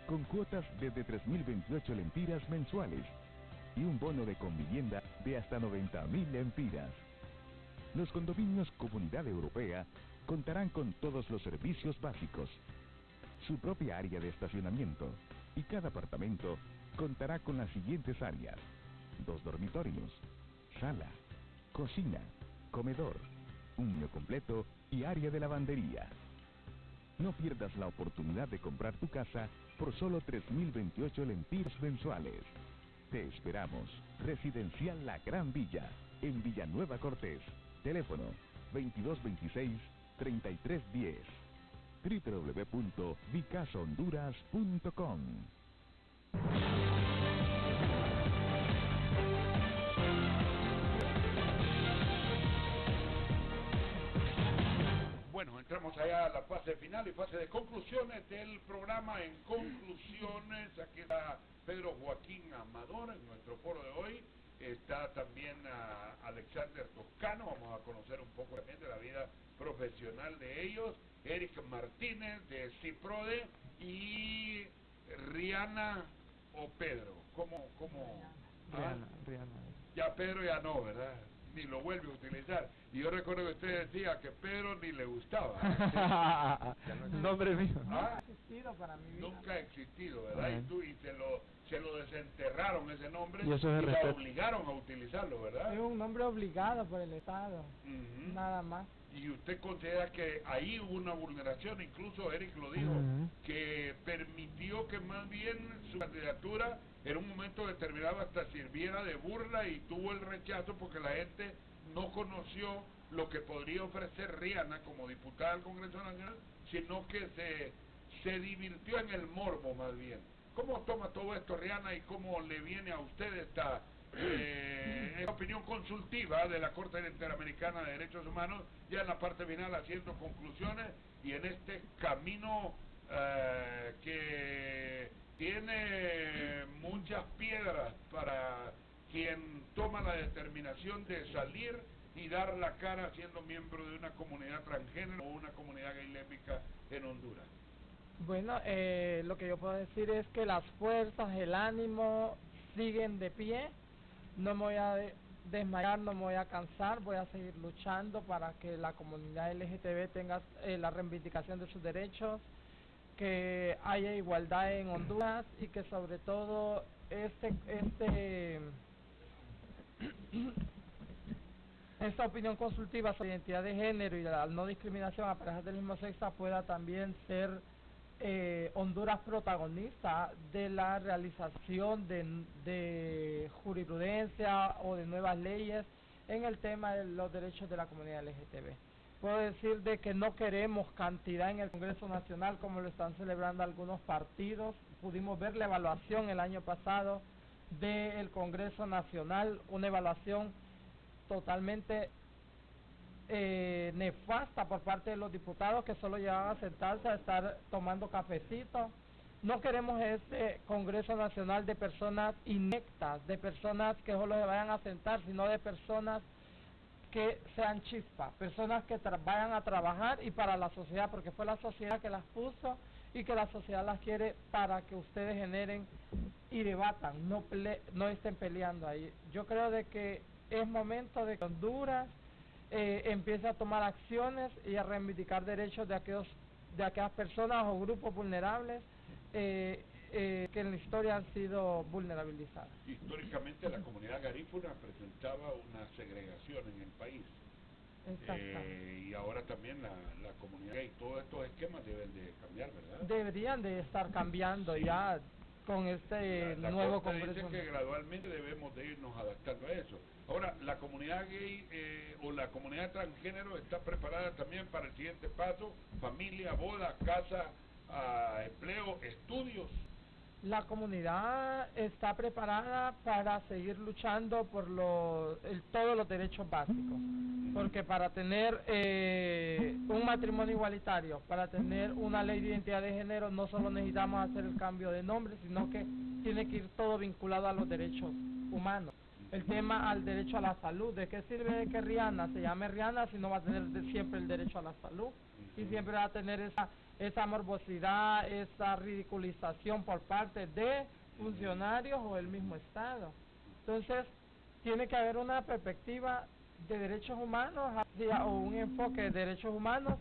con cuotas desde 3.028 lempiras mensuales y un bono de convivienda de hasta 90.000 lempiras. Los condominios Comunidad Europea contarán con todos los servicios básicos, su propia área de estacionamiento, y cada apartamento contará con las siguientes áreas: 2 dormitorios, sala, cocina, comedor, un baño completo y área de lavandería. No pierdas la oportunidad de comprar tu casa por solo 3.028 lempiras mensuales. Te esperamos. Residencial La Gran Villa, en Villanueva Cortés. Teléfono 2226-3310. www.vicasahonduras.com. Bueno, entramos allá a la fase final y fase de conclusiones del programa. En conclusiones, aquí está Pedro Joaquín Amador en nuestro foro de hoy. Está también Alexander Toscano, vamos a conocer un poco también de la vida profesional de ellos. Eric Martínez de Ciprode y Rihanna o Pedro. ¿Cómo? Rihanna. Ya Pedro ya no, ¿verdad? Ni lo vuelve a utilizar. Y yo recuerdo que usted decía que Pedro ni le gustaba. Nombre mío. ¿Ah? Existido para mi vida. Nunca ha existido, ¿verdad? Y se lo desenterraron ese nombre y eso es la respeto. Obligaron a utilizarlo, ¿verdad? Es un nombre obligado por el Estado, nada más. Y usted considera que ahí hubo una vulneración, incluso Eric lo dijo, que permitió que más bien su candidatura en un momento determinado hasta sirviera de burla, y tuvo el rechazo porque la gente no conoció lo que podría ofrecer Rihanna como diputada al Congreso Nacional, sino que se divirtió en el morbo más bien. ¿Cómo toma todo esto Rihanna y cómo le viene a usted esta opinión consultiva de la Corte Interamericana de Derechos Humanos, ya en la parte final haciendo conclusiones y en este camino que tiene muchas piedras para quien toma la determinación de salir y dar la cara siendo miembro de una comunidad transgénero o una comunidad gay lésbica en Honduras? Bueno, lo que yo puedo decir es que las fuerzas, el ánimo siguen de pie. No me voy a desmayar, no me voy a cansar, voy a seguir luchando para que la comunidad LGTB tenga la reivindicación de sus derechos, que haya igualdad en Honduras y que sobre todo esta opinión consultiva sobre identidad de género y la no discriminación a parejas del mismo sexo pueda también ser Honduras protagonista de la realización de jurisprudencia o de nuevas leyes en el tema de los derechos de la comunidad LGTB. Puedo decir de que no queremos cantidad en el Congreso Nacional como lo están celebrando algunos partidos. Pudimos ver la evaluación el año pasado del Congreso Nacional, una evaluación totalmente nefasta por parte de los diputados, que solo llegaban a sentarse a estar tomando cafecito. No queremos este Congreso Nacional de personas inectas, de personas que solo se vayan a sentar, sino de personas que sean chispas, personas que vayan a trabajar y para la sociedad, porque fue la sociedad que las puso y que la sociedad las quiere para que ustedes generen y debatan, no estén peleando ahí. Yo creo de que es momento de que Honduras empiece a tomar acciones y a reivindicar derechos de aquellas personas o grupos vulnerables que en la historia han sido vulnerabilizadas. Históricamente la comunidad garífuna presentaba una segregación en el país. Y ahora también la comunidad gay. Todos estos esquemas deben de cambiar, ¿verdad? Deberían de estar cambiando ya con este la nuevo Corte Congreso. dice que gradualmente debemos de irnos adaptando a eso. Ahora, la comunidad gay o la comunidad transgénero está preparada también para el siguiente paso: familia, boda, casa, empleo, estudios. La comunidad está preparada para seguir luchando por todos los derechos básicos, porque para tener un matrimonio igualitario, para tener una ley de identidad de género, no solo necesitamos hacer el cambio de nombre, sino que tiene que ir todo vinculado a los derechos humanos. El tema al derecho a la salud, ¿de qué sirve que Rihanna se llame Rihanna si no va a tener siempre el derecho a la salud? Y siempre va a tener esa morbosidad, esa ridiculización por parte de funcionarios o el mismo Estado. Entonces, tiene que haber una perspectiva de derechos humanos o un enfoque de derechos humanos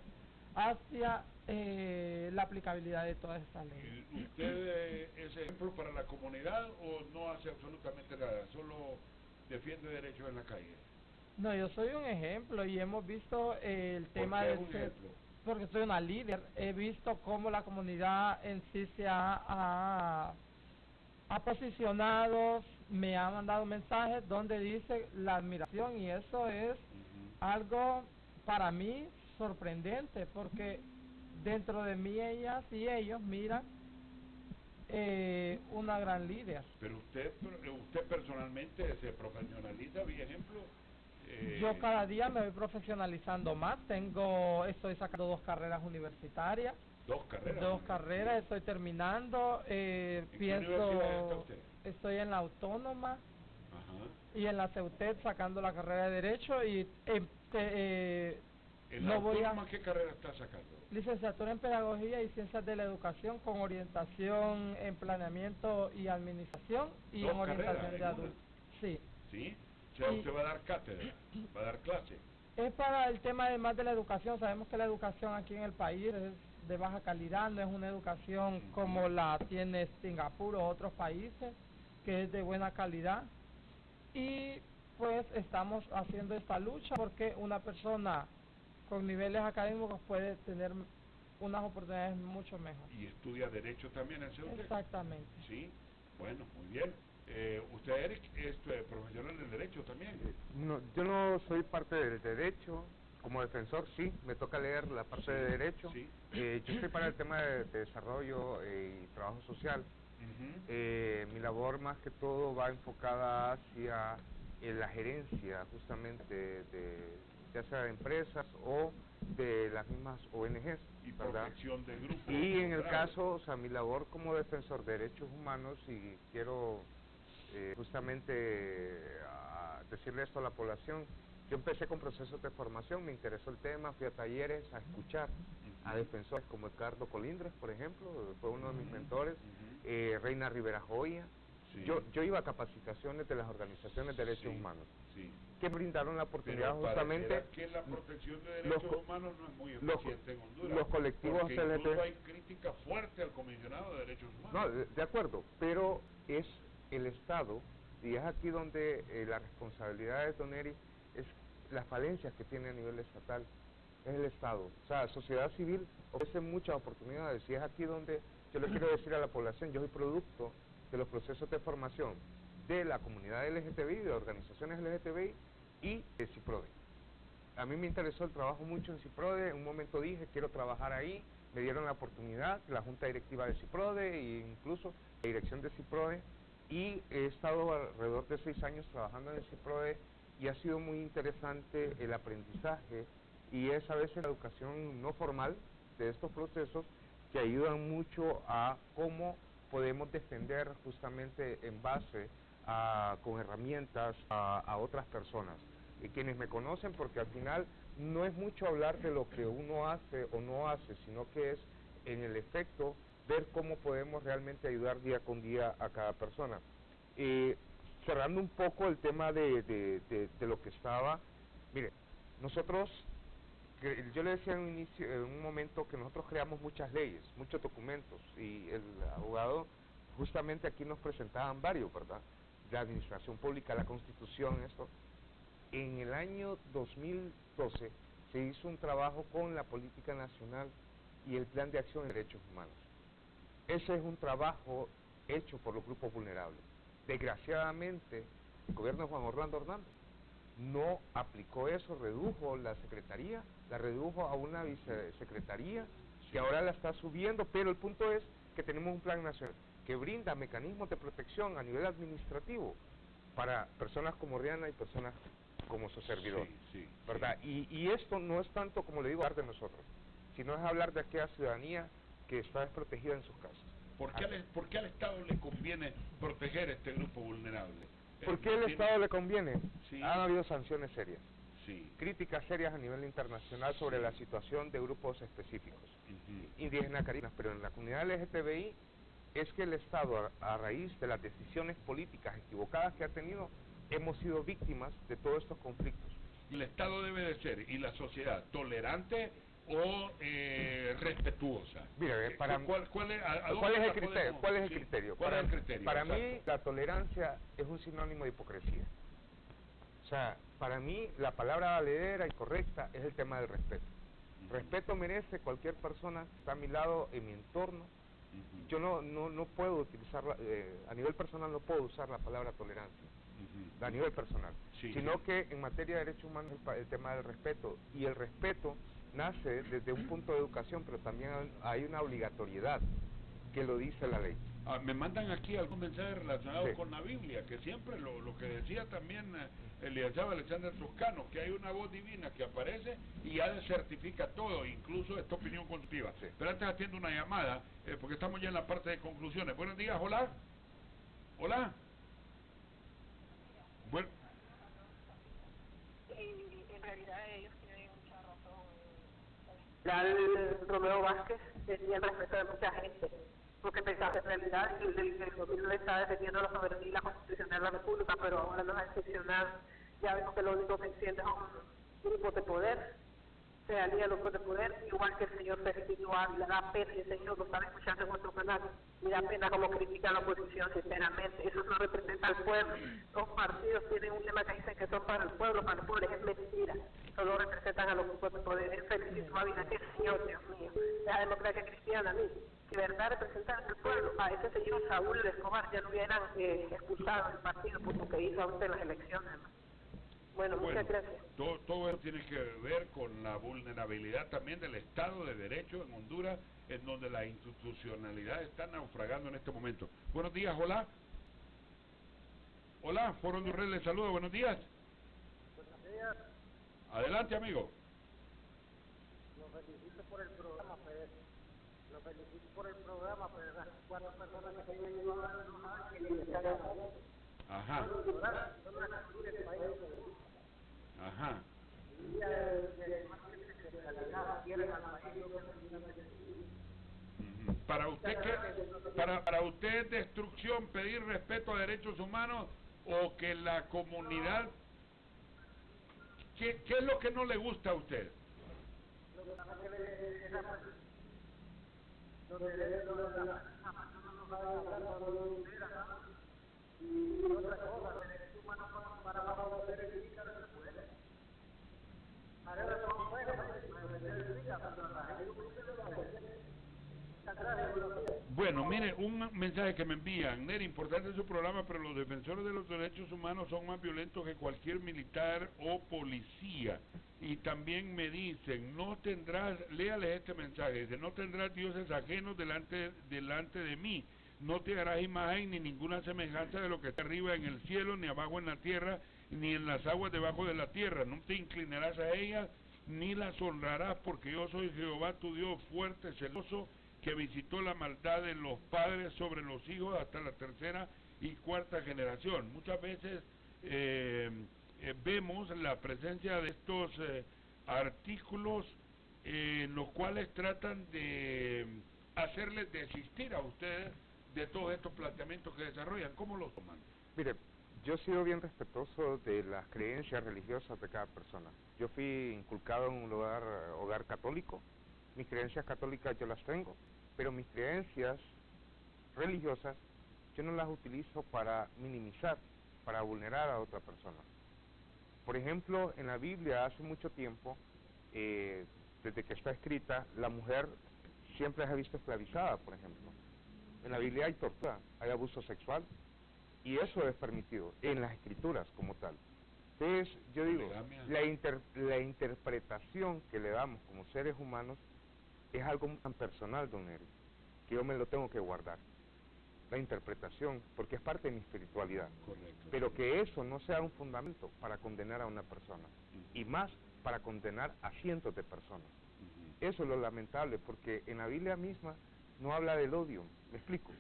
hacia la aplicabilidad de todas estas leyes. ¿Usted es ejemplo para la comunidad o no hace absolutamente nada? ¿Solo defiende derechos en la calle? No, yo soy un ejemplo y hemos visto el tema de porque soy una líder. He visto cómo la comunidad en sí se ha posicionado, me ha mandado mensajes donde dice la admiración, y eso es algo para mí sorprendente, porque dentro de mí ellas y ellos miran una gran líder. Pero usted personalmente se profesionaliza, por ejemplo. Yo cada día me voy profesionalizando más. Estoy sacando 2 carreras universitarias. ¿2 carreras? 2 carreras, estoy terminando. ¿En qué universidad está usted? Estoy en la Autónoma y en la CEUTED sacando la carrera de Derecho y ¿En la Autónoma qué carrera está sacando? Licenciatura en Pedagogía y Ciencias de la Educación con orientación en Planeamiento y Administración y en orientación de adultos. Sí. ¿Sí? O sea, usted va a dar cátedra, va a dar clase. Es para el tema además de la educación. Sabemos que la educación aquí en el país es de baja calidad, no es una educación como la tiene Singapur o otros países, que es de buena calidad. Y pues estamos haciendo esta lucha porque una persona con niveles académicos puede tener unas oportunidades mucho mejores. ¿Y estudia Derecho también en CEUTED? Exactamente. Sí, bueno, muy bien. ¿Usted, Eric, es profesional del Derecho también? No, yo no soy parte del Derecho. Como defensor, sí, me toca leer la parte de Derecho. Sí. Yo estoy para el tema de desarrollo y trabajo social. Mi labor más que todo va enfocada hacia la gerencia justamente ya sea de empresas o de las mismas ONGs. Y ¿verdad? protección de grupos. Y en el caso, o sea, mi labor como defensor de derechos humanos, y quiero justamente decirle esto a la población, yo empecé con procesos de formación, me interesó el tema, fui a talleres a escuchar a defensores como Edgardo Colindres, por ejemplo, fue uno de mis mentores, Reina Rivera Joya. Yo iba a capacitaciones de las organizaciones de derechos humanos que brindaron la oportunidad justamente que la protección de derechos humanos no es muy eficiente en Honduras, los colectivos porque incluso hay crítica fuerte al comisionado de derechos humanos. No, de acuerdo, pero es el Estado, y es aquí donde la responsabilidad de Don Eric es las falencias que tiene a nivel estatal, es el Estado. O sea, la sociedad civil ofrece muchas oportunidades, y es aquí donde yo le quiero decir a la población, yo soy producto de los procesos de formación de la comunidad LGTBI, de organizaciones LGTBI y de CIPRODE. A mí me interesó el trabajo mucho en CIPRODE, en un momento dije quiero trabajar ahí, me dieron la oportunidad, la junta directiva de CIPRODE e incluso la dirección de CIPRODE, y he estado alrededor de 6 años trabajando en CIPRODE y ha sido muy interesante el aprendizaje, y es a veces la educación no formal de estos procesos que ayudan mucho a cómo podemos defender justamente en base con herramientas a otras personas. Y quienes me conocen, porque al final no es mucho hablar de lo que uno hace o no hace, sino que es en el efecto ver cómo podemos realmente ayudar día con día a cada persona. Cerrando un poco el tema de lo que estaba, mire, nosotros, yo le decía en un momento que nosotros creamos muchas leyes, muchos documentos, y el abogado justamente aquí nos presentaban varios, ¿verdad? La administración pública, la Constitución, esto. En el año 2012 se hizo un trabajo con la Política Nacional y el Plan de Acción en Derechos Humanos. Ese es un trabajo hecho por los grupos vulnerables. Desgraciadamente, el gobierno de Juan Orlando Hernández no aplicó eso, redujo la secretaría, la redujo a una vicesecretaría, que ahora la está subiendo, pero el punto es que tenemos un plan nacional. que brinda mecanismos de protección a nivel administrativo para personas como Rihanna y personas como su servidor, ¿verdad? Y esto no es tanto, como le digo, hablar de nosotros, sino es hablar de aquella ciudadanía que está desprotegida en sus casas. ¿Por qué al Estado le conviene proteger a este grupo vulnerable? ¿Por qué al Estado le conviene? Sí. Han habido sanciones serias, sí, críticas serias a nivel internacional sobre la situación de grupos específicos, indígenas caribeños, pero en la comunidad LGTBI es que el Estado, a raíz de las decisiones políticas equivocadas que ha tenido, hemos sido víctimas de todos estos conflictos. El Estado debe de ser, y la sociedad, tolerante o respetuosa. Mire, para ¿Cuál es el criterio? ¿Cuál es el criterio? ¿Cuál es el criterio? Para mí, Exacto. la tolerancia es un sinónimo de hipocresía. O sea, para mí, la palabra valedera y correcta es el tema del respeto. Respeto merece cualquier persona que está a mi lado, en mi entorno. Yo no puedo utilizar, a nivel personal no puedo usar la palabra tolerancia, a nivel personal, sino que en materia de derechos humanos el tema del respeto, y el respeto nace desde un punto de educación, pero también hay una obligatoriedad que lo dice la ley. Me mandan aquí algún mensaje relacionado con la Biblia, que siempre lo que decía también el licenciado Alexander Toscano, que hay una voz divina que aparece y ya certifica todo, incluso esta opinión consultiva. Pero antes atiendo una llamada, porque estamos ya en la parte de conclusiones. Buenos días, hola. Hola. Bueno. En realidad ellos tienen mucha razón. Romeo Vázquez tenía el respeto de mucha gente, porque pensaba en realidad que el gobierno está defendiendo la soberanía y la constitucionalidad de la República, pero ahora nos ha decepcionado. Ya vemos que lo único que enciende son grupos de poder, se alían los grupos de poder, igual que el señor Sergio Ávila. Da pena, y el señor lo estaba escuchando en otro canal, y da pena como critica a la oposición, sinceramente. Eso no representa al pueblo. Los partidos tienen un lema que dicen que son para el pueblo, es mentira. Solo representan a los grupos de poder. Es Sergio Ávila, que señor, Dios mío, la democracia cristiana, a mí. Que verdad representan al pueblo, a ese señor Saúl Escobar ya lo hubieran expulsado del partido por lo que hizo a usted en las elecciones. Bueno, muchas gracias. Todo eso tiene que ver con la vulnerabilidad también del Estado de Derecho en Honduras, en donde la institucionalidad está naufragando en este momento. Buenos días, hola. Hola, Foro Honduras les saluda, buenos días. Buenos días. Adelante, amigo. Lo felicito por el programa, pues. Lo felicito por el programa, pues. Las 4 personas que se han ido a la Ajá. Ajá. Para usted para usted es destrucción pedir respeto a derechos humanos, o que la comunidad, ¿qué es lo que no le gusta a usted? Y otra cosa, los derechos humanos para abajo de derechos humanos no se puede. Ahora son buenos, Bueno, mire, un mensaje que me envían: Neri, importante su programa, pero los defensores de los derechos humanos son más violentos que cualquier militar o policía. Y también me dicen, no tendrás, léale este mensaje, dice, no tendrás dioses ajenos delante de mí. No te harás imagen ni ninguna semejanza de lo que está arriba en el cielo, ni abajo en la tierra, ni en las aguas debajo de la tierra. No te inclinarás a ellas, ni las honrarás, porque yo soy Jehová tu Dios, fuerte, celoso, que visitó la maldad de los padres sobre los hijos hasta la tercera y cuarta generación. Muchas veces vemos la presencia de estos artículos los cuales tratan de hacerles desistir a ustedes de todos estos planteamientos que desarrollan. ¿Cómo los toman? Mire, yo he sido bien respetuoso de las creencias religiosas de cada persona. Yo fui inculcado en un hogar católico. Mis creencias católicas yo las tengo, pero mis creencias religiosas yo no las utilizo para minimizar, para vulnerar a otra persona. Por ejemplo, en la Biblia hace mucho tiempo, desde que está escrita, la mujer siempre se ha visto esclavizada, por ejemplo. En la Biblia hay tortura, hay abuso sexual, y eso es permitido en las escrituras como tal. Entonces, yo digo, la interpretación que le damos como seres humanos es algo tan personal, don Neri, que yo me lo tengo que guardar. la interpretación, porque es parte de mi espiritualidad. Correcto. Pero que eso no sea un fundamento para condenar a una persona, y más para condenar a cientos de personas. Eso es lo lamentable, porque en la Biblia misma no habla del odio, ¿me explico?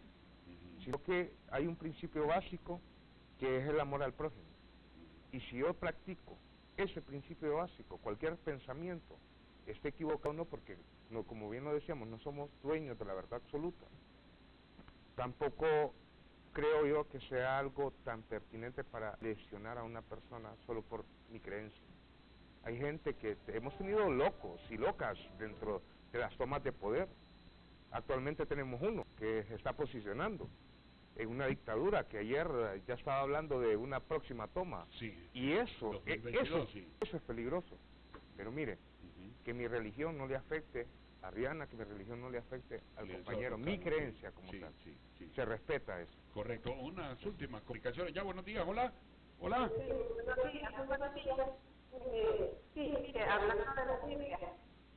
Sino que hay un principio básico que es el amor al prójimo. Y si yo practico ese principio básico, cualquier pensamiento esté equivocado o no, porque no, como bien lo decíamos, no somos dueños de la verdad absoluta. Tampoco creo yo que sea algo tan pertinente para lesionar a una persona solo por mi creencia. Hay gente que hemos tenido locos y locas dentro de las tomas de poder. Actualmente tenemos uno que se está posicionando en una dictadura, que ayer ya estaba hablando de una próxima toma. Sí. Y eso, 2022, sí. eso es peligroso. Pero mire, que mi religión no le afecte a Rihanna, que mi religión no le afecte al compañero, mi creencia como tal. Se respeta eso. Correcto. Unas últimas comunicaciones. Ya, buenos días, hola. Hola. Buenos días. Sí, mire, hablando de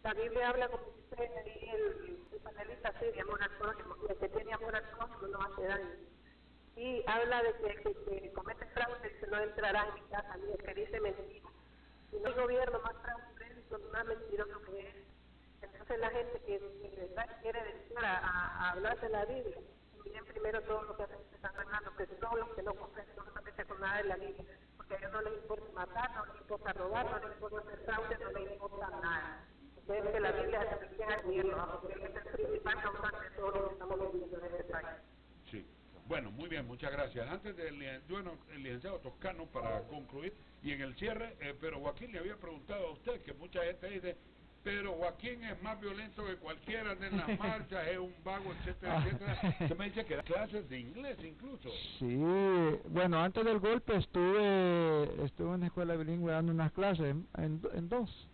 la Biblia habla, como usted ahí, el panelista, sí, de amor al prójimo, que tiene amor al prójimo no hace daño. Y habla de que comete fraude, que no entrará en mi casa, ni el que dice mentira. Si no hay gobierno más fraudulento, más mentiroso que es. Entonces la gente que quiere decir a hablar de la Biblia, miren primero todo lo que están hablando, que todos los que no cumplen absolutamente con nada de la Biblia, porque a ellos no les importa matar, no les importa robar, no les importa hacer fraude, no les importa nada. Entonces que la Biblia es que llega al gobierno, porque es el principal causante de todo lo que estamos viviendo en este país. Sí. Bueno, muy bien, muchas gracias. Antes del el licenciado Toscano, para concluir, y en el cierre, pero Joaquín le había preguntado a usted, que mucha gente dice, pero Joaquín es más violento que cualquiera de las marchas, es un vago, etcétera, etcétera. Usted me dice que da clases de inglés incluso. Sí, bueno, antes del golpe estuve en la escuela bilingüe dando unas clases en dos.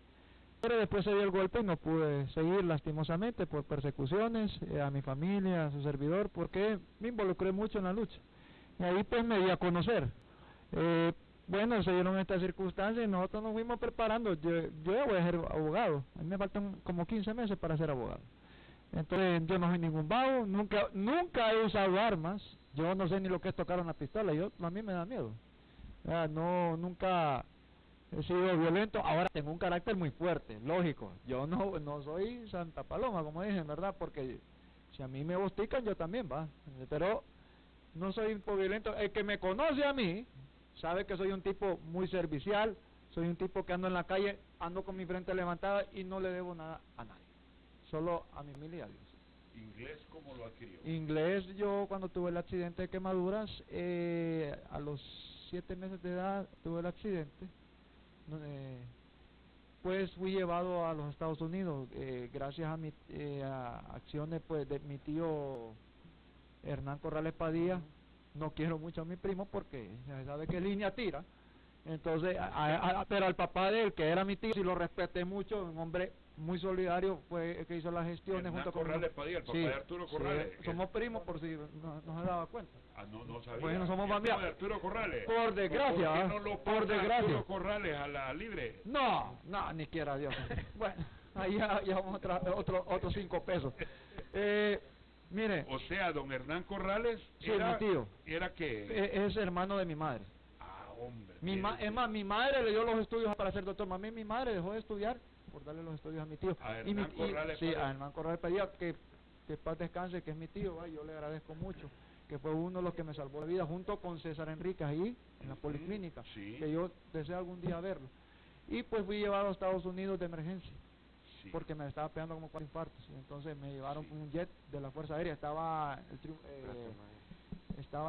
Pero después se dio el golpe y no pude seguir, lastimosamente, por persecuciones a mi familia, a su servidor, porque me involucré mucho en la lucha. Y ahí pues me di a conocer. Bueno, se dieron estas circunstancias y nosotros nos fuimos preparando. Yo ya voy a ser abogado. A mí me faltan como 15 meses para ser abogado. Entonces yo no soy ningún vago, nunca he usado armas. Yo no sé ni lo que es tocar una pistola. A mí me da miedo. Nunca he sido violento. Ahora tengo un carácter muy fuerte, lógico. Yo no soy Santa Paloma, como dicen, ¿verdad? Porque si a mí me bostican, yo también, va. Pero no soy violento. El que me conoce a mí sabe que soy un tipo muy servicial, soy un tipo que ando en la calle, ando con mi frente levantada y no le debo nada a nadie, solo a mi familia y a Dios. ¿Inglés cómo lo adquirió? Inglés, yo cuando tuve el accidente de quemaduras, a los 7 meses de edad tuve el accidente, pues fui llevado a los Estados Unidos, gracias a acciones pues de mi tío Hernán Corrales Padilla. No quiero mucho a mi primo porque ya sabe que línea tira. Entonces, pero al papá de él, que era mi tío, sí lo respeté mucho, un hombre muy solidario, fue el que hizo las gestiones junto con Corrales Padilla, el papá de Arturo Corrales. Sí, somos primos, por si no se daba cuenta. No sabía. Bueno, somos familia. ¿De Arturo Corrales? Por desgracia. ¿Por qué no lo por desgracia. Arturo Corrales a la libre? No, ni quiera Dios. Bueno, ahí ya vamos otros 5 pesos. Mire, o sea, don Hernán Corrales era, mi tío. ¿Era qué? Es hermano de mi madre. Ah, hombre. Es más, mi madre le dio los estudios para ser doctor. Mi madre dejó de estudiar por darle los estudios a mi tío. A Hernán Corrales. Sí, a Hernán Corrales Padilla, que paz descanse, que es mi tío. Yo le agradezco mucho, que fue uno de los que me salvó la vida, junto con César Enríquez ahí, en la policlínica, que yo deseo algún día verlo. Y pues fui llevado a Estados Unidos de emergencia. Porque me estaba pegando como 4 infartos, y entonces me llevaron un jet de la Fuerza Aérea. Estaba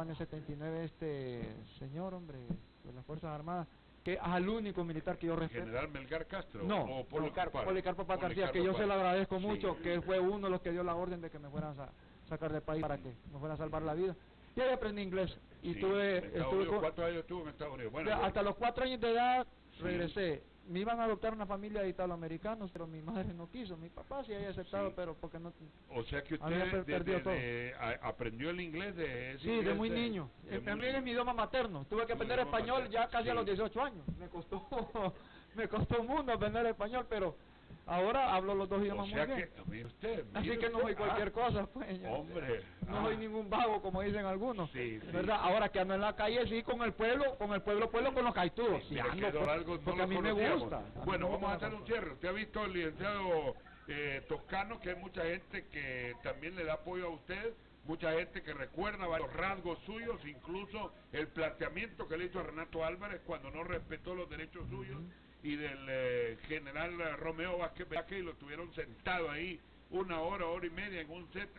en el 79 este señor, hombre, de las Fuerzas Armadas, que es el único militar que yo respeto. ¿General Melgar Castro? No, ¿O Policarpo Paz García, que yo se lo agradezco mucho, que él fue uno de los que dio la orden de que me fueran a sacar del país para que me fueran a salvar la vida. Y ahí aprendí inglés. Y ¿Cuántos años estuvo en Estados Unidos? Bueno, hasta los 4 años de edad regresé. Me iban a adoptar una familia de italoamericanos, pero mi madre no quiso. Mi papá sí había aceptado, pero porque no. O sea que usted aprendió el inglés de ese de muy niño. También es mi idioma materno. Tuve que aprender español ya casi a los 18 años. Me costó un mundo aprender español, pero Ahora hablo los dos idiomas O sea muy bien. que, mire usted, Así que no soy cualquier cosa, pues. Hombre. No soy ningún vago, como dicen algunos. Sí, sí. ¿Verdad? Ahora que ando en la calle, sí, con el pueblo, con los caitudos. Sí, Me ando, quedó pues, algo, no porque lo a mí me conocíamos. gusta. Bueno, vamos a hacer un cierre. Usted ha visto al licenciado Toscano, que hay mucha gente que también le da apoyo a usted, mucha gente que recuerda varios rasgos suyos, incluso el planteamiento que le hizo a Renato Álvarez cuando no respetó los derechos suyos y del general Romeo Vázquez, y lo tuvieron sentado ahí 1 hora, hora y media en un set,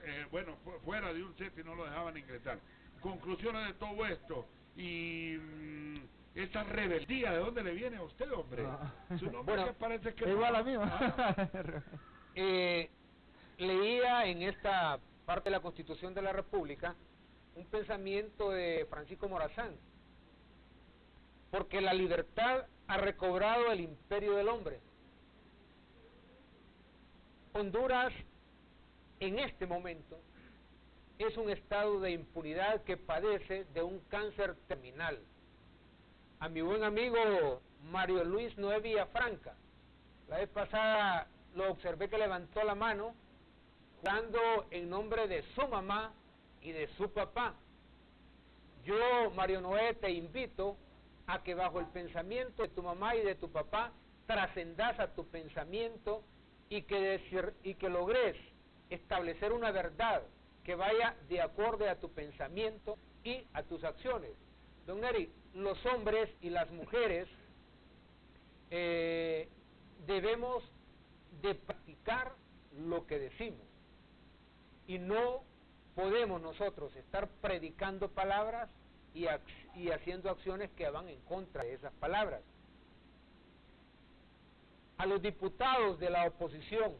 fuera de un set y no lo dejaban ingresar. Conclusiones de todo esto y esa rebeldía, ¿de dónde le viene a usted, hombre? Su nombre Bueno, que parece que igual a mí, leía en esta parte de la Constitución de la República un pensamiento de Francisco Morazán, porque la libertad ha recobrado el imperio del hombre. Honduras en este momento es un estado de impunidad que padece de un cáncer terminal. A mi buen amigo Mario Luis Noé Villafranca, la vez pasada lo observé que levantó la mano jurando en nombre de su mamá y de su papá. Yo, Mario Noé, te invito a que bajo el pensamiento de tu mamá y de tu papá trascendas a tu pensamiento y que logres establecer una verdad que vaya de acorde a tu pensamiento y a tus acciones. Don Neri, los hombres y las mujeres debemos de practicar lo que decimos y no podemos nosotros estar predicando palabras y haciendo acciones que van en contra de esas palabras. A los diputados de la oposición,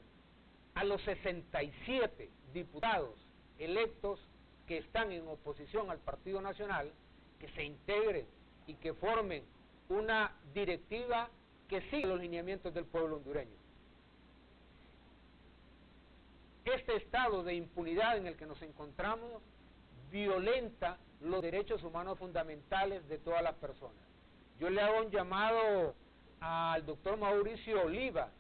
a los 67 diputados electos que están en oposición al Partido Nacional, que se integren y que formen una directiva que siga los lineamientos del pueblo hondureño. Este estado de impunidad en el que nos encontramos violenta los derechos humanos fundamentales de todas las personas. Yo le hago un llamado al doctor Mauricio Oliva,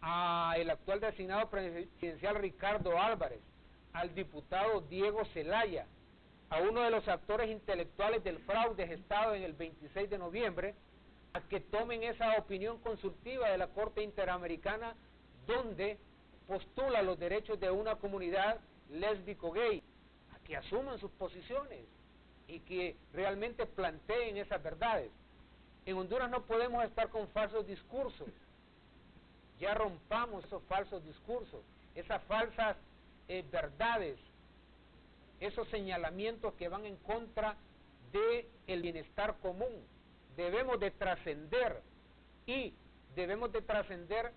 al actual designado presidencial Ricardo Álvarez, al diputado Diego Zelaya, a uno de los actores intelectuales del fraude gestado en el 26 de noviembre, a que tomen esa opinión consultiva de la Corte Interamericana donde postula los derechos de una comunidad lésbico-gay, a que asuman sus posiciones y que realmente planteen esas verdades. En Honduras no podemos estar con falsos discursos. Ya rompamos esos falsos discursos, esas falsas verdades, esos señalamientos que van en contra del bienestar común. Debemos de trascender y debemos de trascender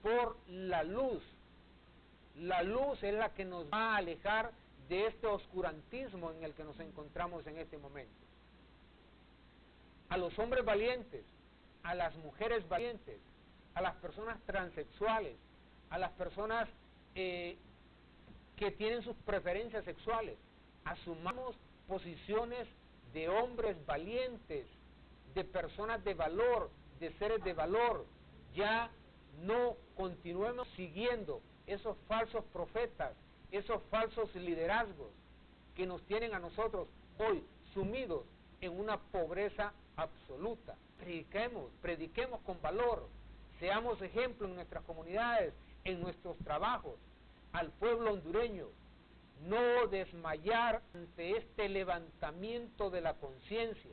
por la luz. La luz es la que nos va a alejar de este oscurantismo en el que nos encontramos en este momento. A los hombres valientes, a las mujeres valientes, a las personas transexuales, a las personas que tienen sus preferencias sexuales, asumamos posiciones de hombres valientes, de personas de valor, de seres de valor. Ya no continuemos siguiendo esos falsos profetas, esos falsos liderazgos que nos tienen a nosotros hoy sumidos en una pobreza absoluta. Prediquemos con valor, seamos ejemplo en nuestras comunidades, en nuestros trabajos, al pueblo hondureño, no desmayar ante este levantamiento de la conciencia.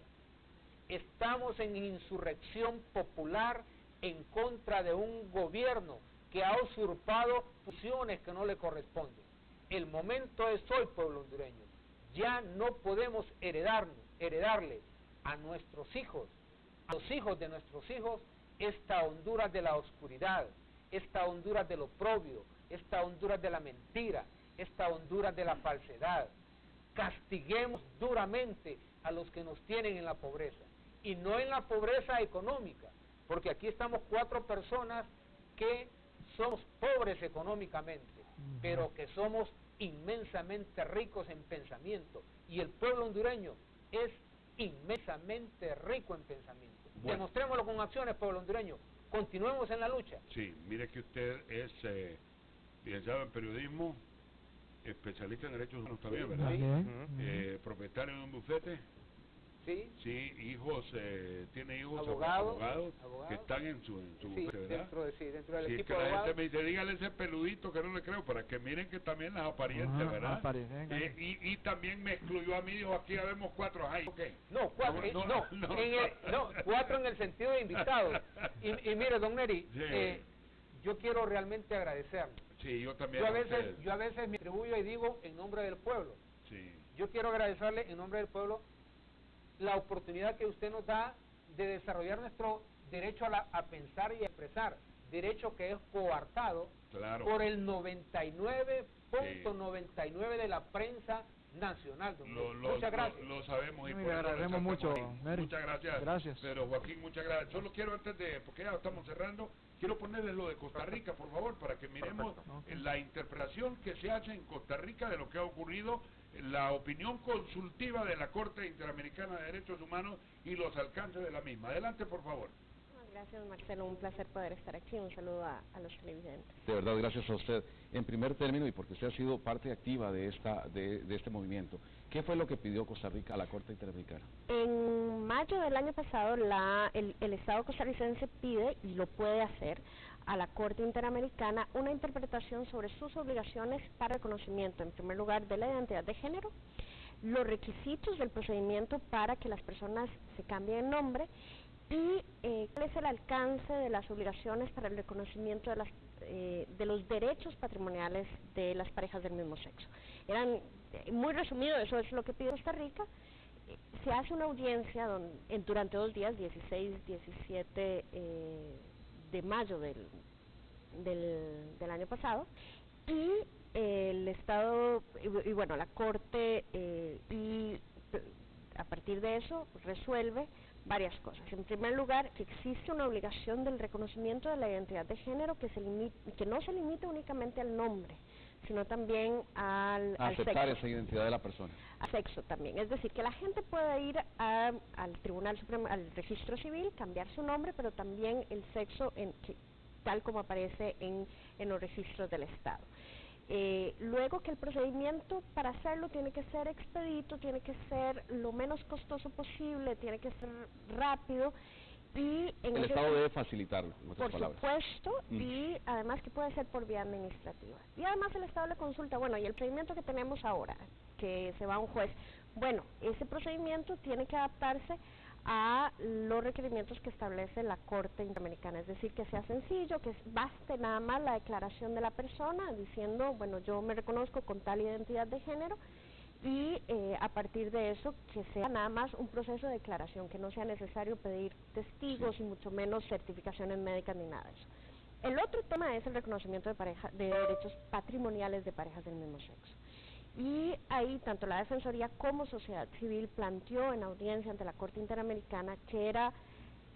Estamos en insurrección popular en contra de un gobierno que ha usurpado funciones que no le corresponden. El momento es hoy, pueblo hondureño. Ya no podemos heredarle a nuestros hijos, a los hijos de nuestros hijos, esta Honduras de la oscuridad, esta Honduras del oprobio, esta Honduras de la mentira, esta Honduras de la falsedad. Castiguemos duramente a los que nos tienen en la pobreza, y no en la pobreza económica, porque aquí estamos 4 personas que somos pobres económicamente, pero que somos inmensamente ricos en pensamiento, y el pueblo hondureño es inmensamente rico en pensamiento. Bueno. Demostrémoslo con acciones, pueblo hondureño. Continuemos en la lucha. Sí, mire que usted es licenciado en periodismo, especialista en derechos humanos también, ¿verdad? Sí. Propietario de un bufete. Sí. Sí, hijos, tiene hijos Abogados que están en su bufete, ¿verdad? Dentro del Sí, equipo que de la abogados. gente me dice, dígale ese peludito que no le creo, para que miren que también las apariencias, ¿verdad? Y también me excluyó a mí, dijo, aquí ya vemos 4, ay, ok. No, 4, no, 4 en el sentido de invitados. Y mire, don Neri, Sí. yo quiero realmente agradecerle. Sí, yo también. Yo a veces me atribuyo y digo en nombre del pueblo. Sí. Yo quiero agradecerle en nombre del pueblo la oportunidad que usted nos da de desarrollar nuestro derecho a pensar y a expresar, derecho que es coartado por el 99.99 de la prensa nacional. Muchas gracias. Lo sabemos y por le agradecemos mucho, Neri. Muchas gracias. Gracias. Pero Joaquín, muchas gracias. Solo quiero antes de, porque ya estamos cerrando, quiero ponerles lo de Costa Rica, por favor, para que miremos la interpretación que se hace en Costa Rica de lo que ha ocurrido, la opinión consultiva de la Corte Interamericana de Derechos Humanos y los alcances de la misma. Adelante, por favor. Gracias, Marcelo, un placer poder estar aquí. Un saludo a los televidentes. De verdad, gracias a usted. En primer término, y porque usted ha sido parte activa de este movimiento, ¿qué fue lo que pidió Costa Rica a la Corte Interamericana? En mayo del año pasado, el Estado costarricense pide, y lo puede hacer, a la Corte Interamericana una interpretación sobre sus obligaciones para reconocimiento, en primer lugar, de la identidad de género, los requisitos del procedimiento para que las personas se cambien de nombre, y cuál es el alcance de las obligaciones para el reconocimiento de los derechos patrimoniales de las parejas del mismo sexo. Muy resumido, eso es lo que pide Costa Rica. Se hace una audiencia durante 2 días, 16, 17 de mayo del año pasado, y el Estado, y bueno, la Corte, y a partir de eso resuelve varias cosas. En primer lugar, que existe una obligación del reconocimiento de la identidad de género que no se limita únicamente al nombre, sino también al aceptar sexo. Esa identidad de la persona. Al sexo también, es decir, que la gente pueda ir al Tribunal Supremo, al Registro Civil, cambiar su nombre, pero también el sexo tal como aparece en los registros del Estado. Luego que el procedimiento para hacerlo tiene que ser expedito, tiene que ser lo menos costoso posible, tiene que ser rápido, y el Estado debe facilitarlo, en otras palabras. Por supuesto, y además que puede ser por vía administrativa. Y además el Estado le consulta, bueno, y el procedimiento que tenemos ahora, que se va a un juez, bueno, ese procedimiento tiene que adaptarse a los requerimientos que establece la Corte Interamericana, es decir, que sea sencillo, que baste nada más la declaración de la persona diciendo, bueno, yo me reconozco con tal identidad de género, y a partir de eso que sea nada más un proceso de declaración, que no sea necesario pedir testigos y mucho menos certificaciones médicas ni nada de eso. El otro tema es el reconocimiento de derechos patrimoniales de parejas del mismo sexo. Y ahí tanto la Defensoría como sociedad civil planteó en audiencia ante la Corte Interamericana que era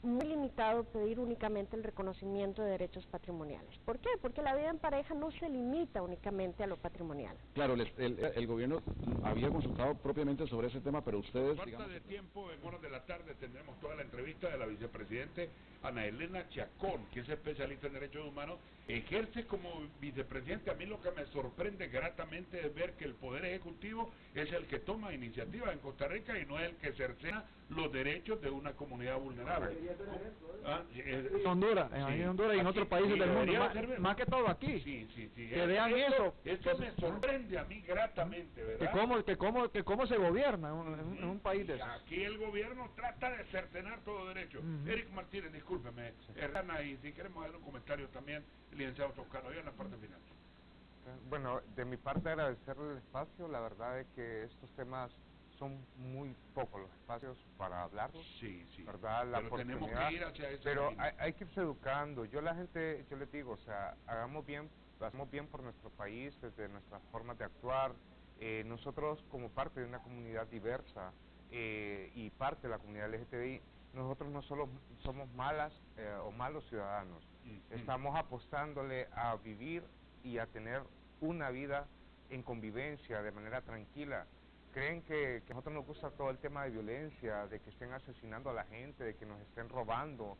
muy limitado pedir únicamente el reconocimiento de derechos patrimoniales. ¿Por qué? Porque la vida en pareja no se limita únicamente a lo patrimonial. Claro, el gobierno había consultado propiamente sobre ese tema, pero ustedes... Por falta de tiempo, en horas de la tarde tendremos toda la entrevista de la vicepresidente Ana Elena Chacón, que es especialista en derechos humanos, ejerce como vicepresidente. A mí lo que me sorprende gratamente es ver que el Poder Ejecutivo es el que toma iniciativa en Costa Rica y no es el que cercena los derechos de una comunidad vulnerable. En Honduras, en Honduras y en otros países del mundo, más que todo aquí. Que vean eso. Eso me sorprende a mí gratamente, ¿verdad? Que cómo se gobierna en un país de esos. Aquí el gobierno trata de cercenar todo derecho. Eric Martínez, discúlpeme, Hernana, y si queremos hacer un comentario también, el licenciado Toscano, ya en la parte final. Bueno, de mi parte agradecerle el espacio. La verdad es que estos temas son muy pocos los espacios para hablarlos. Sí, ¿verdad? La pero tenemos que ir hacia ese pero camino. hay que irse educando. Yo les digo, o sea, hagamos bien por nuestro país, desde nuestras formas de actuar. Nosotros, como parte de una comunidad diversa y parte de la comunidad LGTBI, nosotros no solo somos malas o malos ciudadanos, estamos apostándole a vivir y a tener una vida en convivencia de manera tranquila. creen que a nosotros nos gusta todo el tema de violencia, de que estén asesinando a la gente, de que nos estén robando.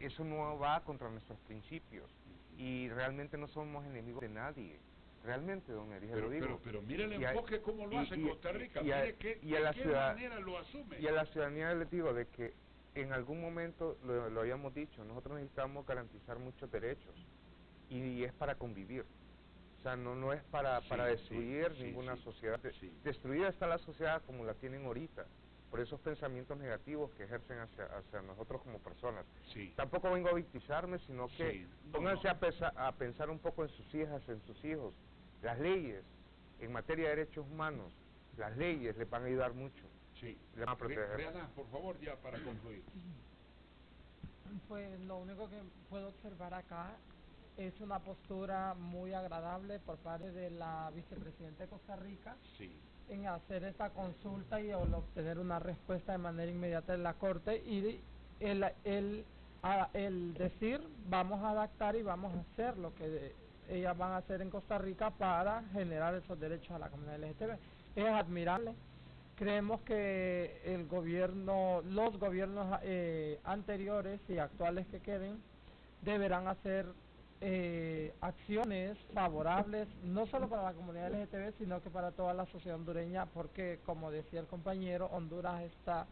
Eso no va contra nuestros principios y realmente no somos enemigos de nadie. Realmente, don Eri, lo digo. Pero mire el enfoque cómo lo hace Costa Rica, mire qué manera lo asume. Y a la ciudadanía les digo de que en algún momento, lo habíamos dicho, nosotros necesitamos garantizar muchos derechos y es para convivir. O sea, no es para destruir ninguna sociedad. Destruida está la sociedad como la tienen ahorita, por esos pensamientos negativos que ejercen hacia nosotros como personas. Tampoco vengo a victimizarme, sino que pónganse a pensar un poco en sus hijas, en sus hijos. Las leyes en materia de derechos humanos, las leyes les van a ayudar mucho. Les van a proteger. Rihanna, por favor, ya para concluir. Pues lo único que puedo observar acá es una postura muy agradable por parte de la vicepresidenta de Costa Rica en hacer esta consulta y obtener una respuesta de manera inmediata en la Corte y el decir vamos a adaptar y vamos a hacer lo que ellas van a hacer en Costa Rica para generar esos derechos a la comunidad LGTB. Es admirable. Creemos que los gobiernos anteriores y actuales que queden deberán hacer acciones favorables no solo para la comunidad LGTB sino que para toda la sociedad hondureña, porque como decía el compañero, Honduras está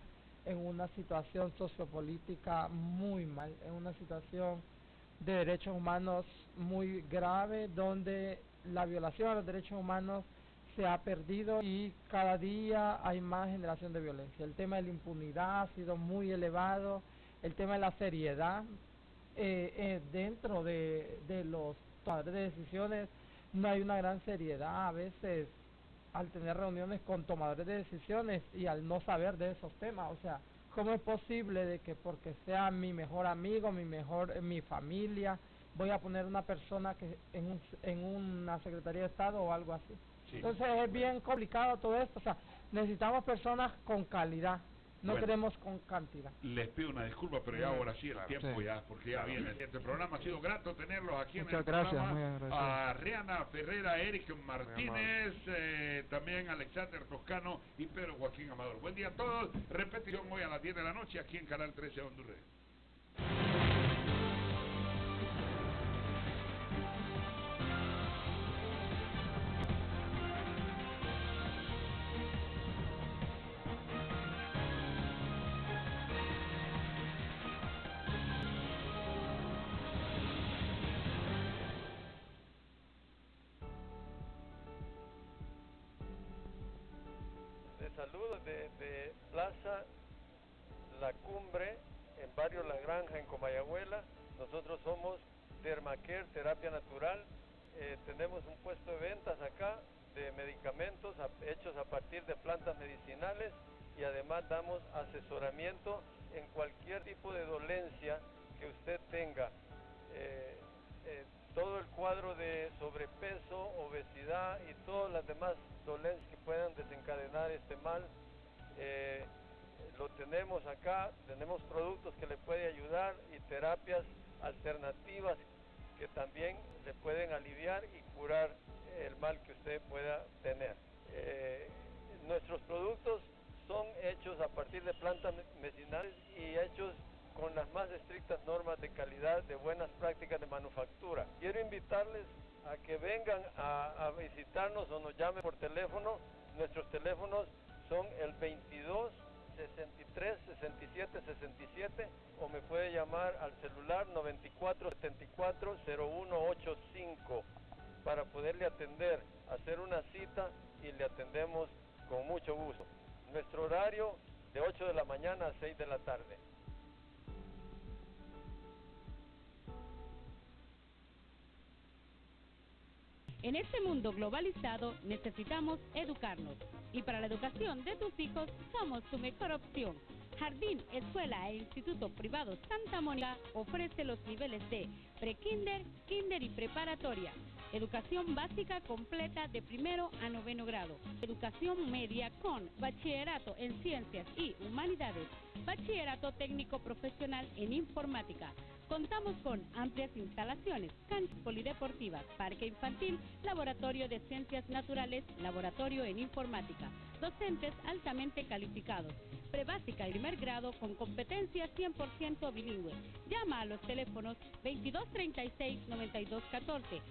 en una situación sociopolítica muy mal, en una situación de derechos humanos muy grave, donde la violación a los derechos humanos se ha perdido y cada día hay más generación de violencia. El tema de la impunidad ha sido muy elevado, el tema de la seriedad dentro de los tomadores de decisiones no hay una gran seriedad a veces al tener reuniones con tomadores de decisiones y al no saber de esos temas. O sea, ¿cómo es posible de que porque sea mi mejor amigo, mi familia, voy a poner una persona que en una Secretaría de Estado o algo así? Entonces es bien complicado todo esto. O sea, necesitamos personas con calidad. No queremos con cantidad. Les pido una disculpa, pero ya ahora sí el tiempo ya, porque ya viene este programa. Ha sido grato tenerlos aquí en el programa. A Rihanna Ferrera, Eric Martínez, también Alexander Toscano y Pedro Joaquín Amador. Buen día a todos. Repetición hoy a las 10 de la noche aquí en Canal 13 Honduras. Saludos de Plaza La Cumbre, en barrio La Granja, en Comayagüela. Nosotros somos Dermacare, terapia natural. Tenemos un puesto de ventas acá de medicamentos hechos a partir de plantas medicinales y además damos asesoramiento en cualquier tipo de dolencia que usted tenga. Todo el cuadro de sobrepeso, obesidad y todas las demás dolencias que puedan desencadenar este mal, lo tenemos acá. Tenemos productos que le pueden ayudar y terapias alternativas que también le pueden aliviar y curar el mal que usted pueda tener. Nuestros productos son hechos a partir de plantas medicinales y hechos con las más estrictas normas de calidad, de buenas prácticas de manufactura. Quiero invitarles a que vengan a visitarnos o nos llamen por teléfono. Nuestros teléfonos son el 22 63 67 67 o me puede llamar al celular 94 74 0185 para poderle atender, hacer una cita y le atendemos con mucho gusto. Nuestro horario de 8 de la mañana a 6 de la tarde. En este mundo globalizado necesitamos educarnos y para la educación de tus hijos somos tu mejor opción. Jardín, Escuela e Instituto Privado Santa Mónica ofrece los niveles de pre-kinder, kinder y preparatoria. Educación básica completa de 1º a 9º grado. Educación media con bachillerato en ciencias y humanidades. Bachillerato técnico profesional en informática. Contamos con amplias instalaciones, canchas polideportivas, parque infantil, laboratorio de ciencias naturales, laboratorio en informática, docentes altamente calificados, prebásica y primer grado con competencia 100% bilingüe. Llama a los teléfonos 2236-9214,